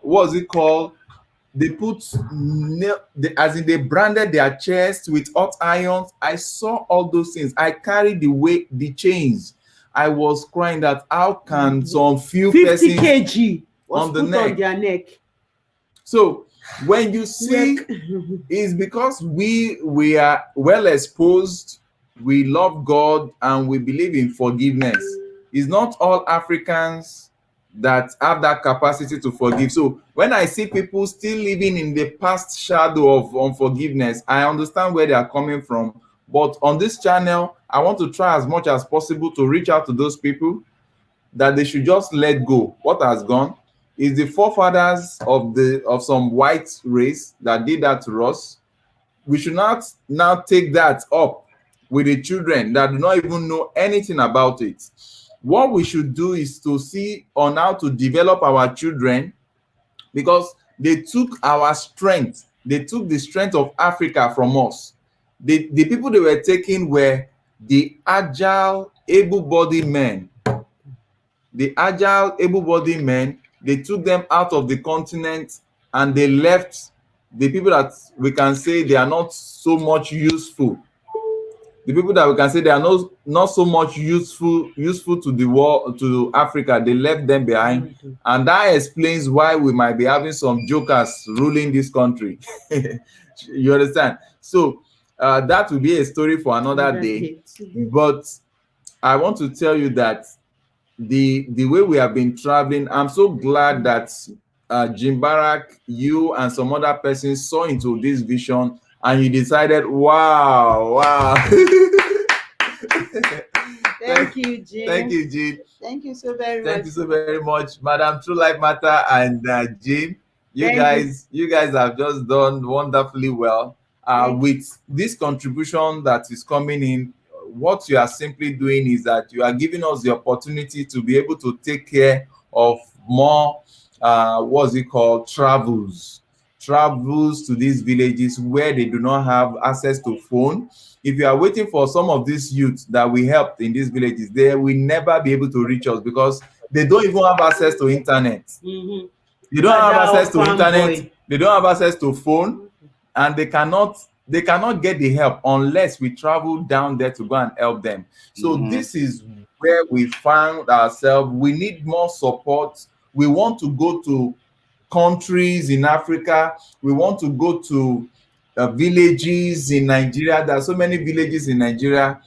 what's it called? They put as in they branded their chest with hot irons. I saw all those things. I carried the chains. I was crying that how can some few
50
persons
kg was
on the
put
neck.
on their neck.
So when you see, it's because we are well exposed, we love God, and we believe in forgiveness. It's not all Africans that have that capacity to forgive. So when I see people still living in the past shadow of unforgiveness, I understand where they are coming from. But on this channel, I want to try as much as possible to reach out to those people that they should just let go. What has gone is the forefathers of some white race that did that to us. We should not now take that up with the children that do not even know anything about it. What we should do is to see on how to develop our children, because they took our strength. They took the strength of Africa from us. The people they were taking were the agile, able-bodied men. The agile, able-bodied men, they took them out of the continent and they left the people that we can say they are not so much useful. The people that we can say they are not so much useful to the world, to Africa, they left them behind. And that explains why we might be having some jokers ruling this country. You understand? So that will be a story for another day. But I want to tell you that the way we have been traveling, I'm so glad that Jim Barak, you and some other persons saw into this vision and you decided, wow.
Thank you, Jim.
Thank you, Jim.
Thank you so very much.
Thank you so very much, Madam True Life Matter and Jim. You guys have just done wonderfully well with this contribution that is coming in. What you are simply doing is that you are giving us the opportunity to be able to take care of more travels to these villages where they do not have access to phone. If you are waiting for some of these youths that we helped in these villages, they will never be able to reach us because they don't even have access to internet. They don't have access to internet. They don't have access to phone, and they cannot get the help unless we travel down there to go and help them. So this is where we found ourselves. We need more support. We want to go to countries in Africa. We want to go to villages in Nigeria. There are so many villages in Nigeria,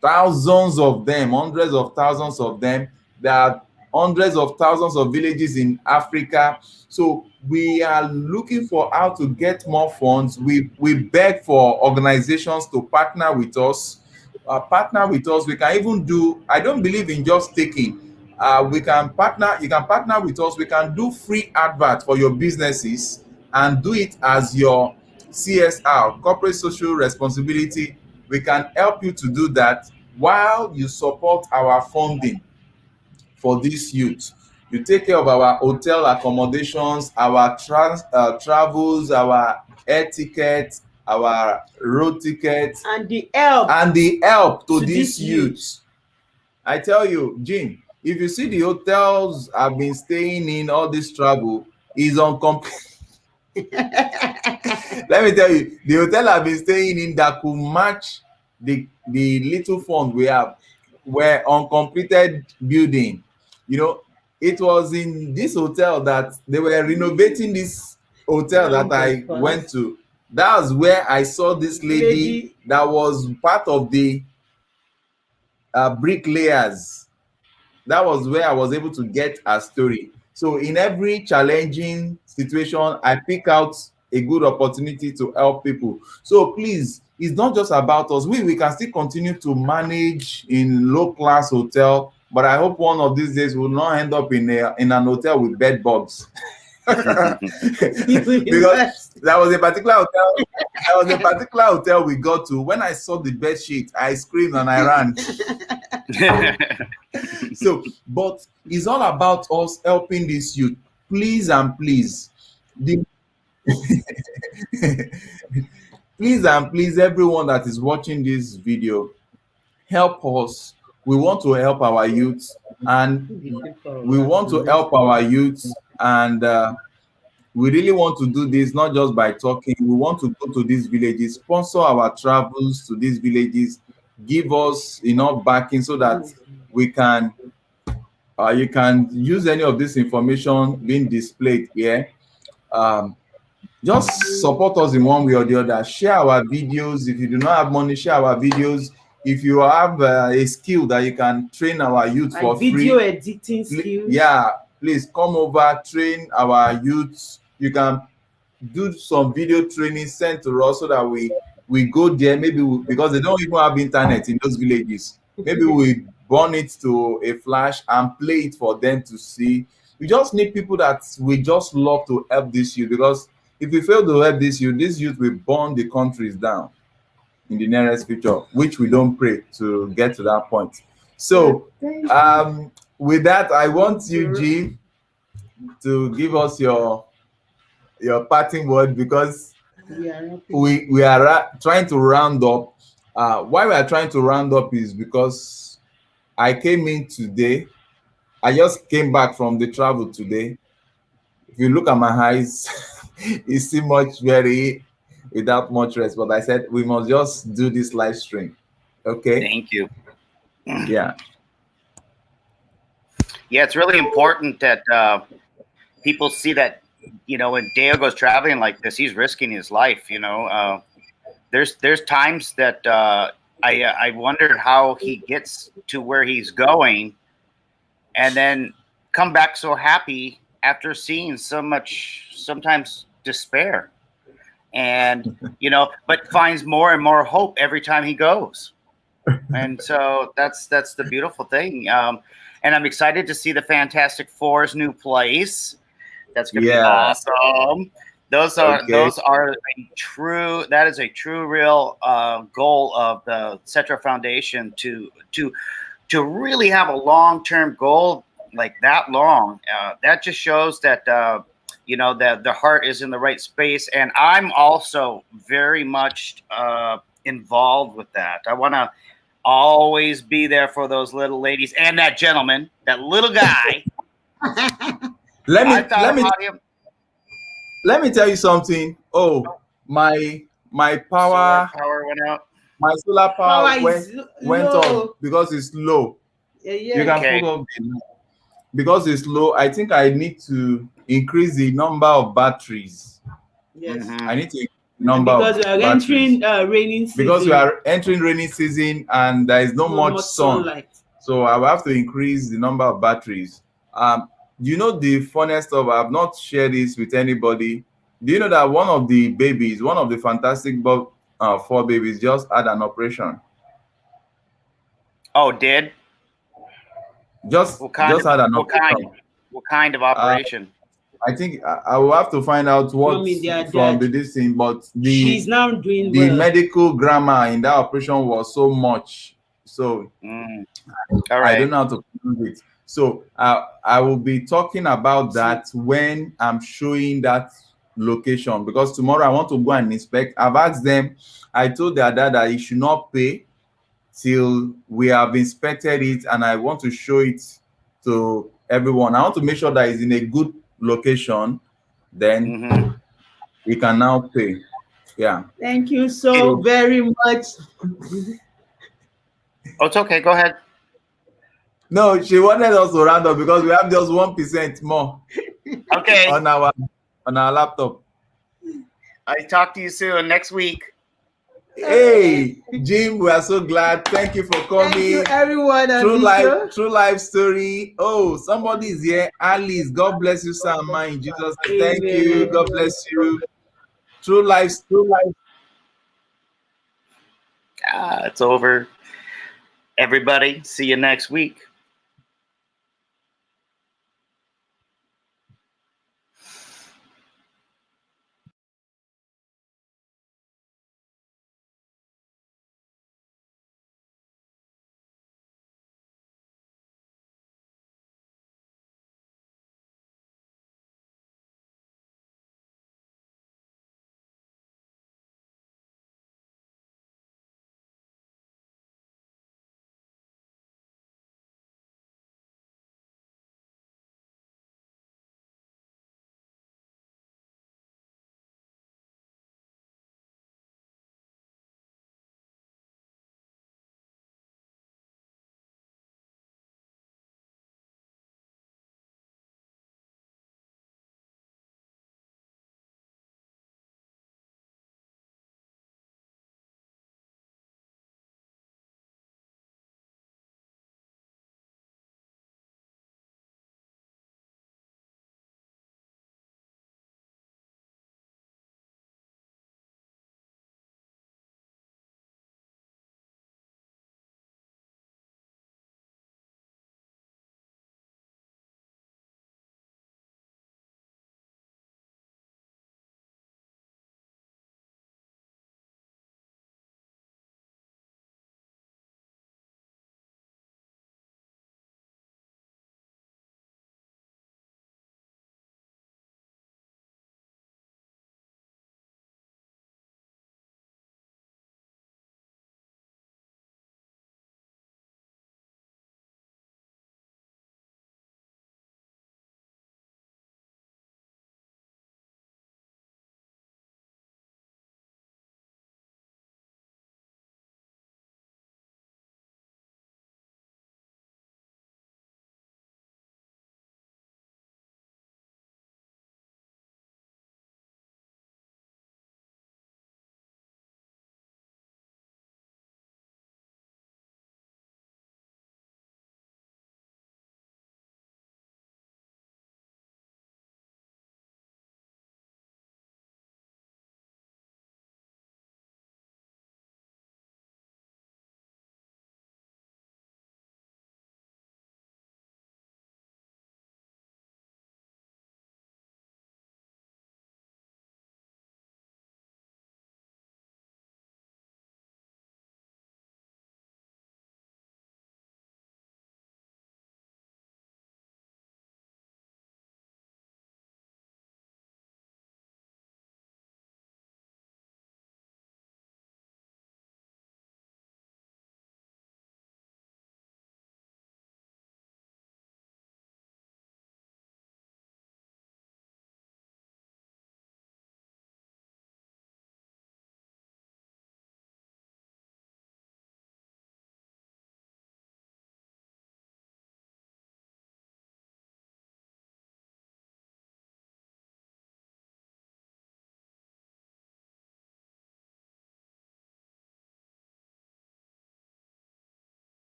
thousands of them, hundreds of thousands of them. There are hundreds of thousands of villages in Africa. So we are looking for how to get more funds. We beg for organizations to partner with us. We can even do, I don't believe in just taking. We can partner, you can partner with us. We can do free advert for your businesses and do it as your CSR, corporate social responsibility. We can help you to do that while you support our funding for this youth. You take care of our hotel accommodations, our travels, our air tickets, our road tickets,
and the help
to these youths. I tell you, Jim, if you see the hotels I've been staying in, all this travel is on let me tell you, the hotel I've been staying in that could match the little fund we have were on completed building. You know, it was in this hotel that they were renovating this hotel that I went to. That was where I saw this lady that was part of the bricklayers. That was where I was able to get a story. So in every challenging situation, I pick out a good opportunity to help people. So please, it's not just about us. We can still continue to manage in low-class hotel, but I hope one of these days we'll not end up in an hotel with bed bugs. Because there was a particular hotel we got to. When I saw the bed sheet, I screamed and I ran. So, but it's all about us helping this youth. Please and please, please and please, everyone that is watching this video, help us. We want to help our youth, and we want to help our youth, and we really want to do this not just by talking. We want to go to these villages, sponsor our travels to these villages, give us enough backing so that we can you can use any of this information being displayed here. Just support us in one way or the other. Share our videos. If you do not have money, share our videos. If you have a skill that you can train our youth
like
for
video
free,
editing skills.
yeah, please come over, train our youths. You can do some video training sent to us so that we go there. Maybe because they don't even have internet in those villages. Maybe we burn it to a flash and play it for them to see. We just need people that we just love to help this youth, because if we fail to help this youth will burn the countries down in the nearest future, which we don't pray to get to that point. So with that, I want you, Jim, to give us your parting word, because we are trying to round up. Why we are trying to round up is because I came in today. I just came back from the travel today. If you look at my eyes, you see much very without much rest. But I said we must just do this live stream. Okay.
Thank you.
Yeah.
Yeah, it's really important that people see that, you know, when Dale goes traveling like this, he's risking his life. You know, there's times that I wondered how he gets to where he's going, and then come back so happy after seeing so much, sometimes despair, and you know, but finds more and more hope every time he goes. And so that's the beautiful thing. And I'm excited to see the Fantastic Four's new place. That's gonna be awesome. Those are a true. That is a true, real goal of the Cetra Foundation to really have a long-term goal like that long. That just shows that you know, that the heart is in the right space. And I'm also very much involved with that. I want to always be there for those little ladies and that gentleman, that little guy.
Let me tell you something. Oh, my power
went out.
My solar power went up because it's low.
Yeah.
You can put up because it's low. I think I need to increase the number of batteries.
Yes.
I need to number
because we are entering raining season.
Because we are entering rainy season and there is no much sunlight. So I will have to increase the number of batteries. You know, the funniest stuff, I have not shared this with anybody. Do you know that one of the babies, one of the Fantastic Four babies, just had an operation?
Oh, did?
Just had an operation.
What kind of operation?
I think I will have to find out what from the this thing, but
she's now doing
the medical grammar in that operation was so much. So
all right.
I don't know how to pronounce it. So I will be talking about that when I'm showing that location, because tomorrow I want to go and inspect. I've asked them, I told their dad that he should not pay till we have inspected it, and I want to show it to everyone. I want to make sure that it's in a good location, then we can now pay. Yeah.
Thank you so very much.
Oh, it's okay. Go ahead.
No, she wanted us to round up because we have just 1% more.
Okay.
on our laptop.
I talk to you soon next week.
Hey, Jim, we are so glad. Thank you for coming.
Thank you, everyone.
True life story. Oh, somebody is here. Alice, God bless you, sir. In Jesus' name. Thank you. God bless you. True life.
It's over. Everybody, see you next week.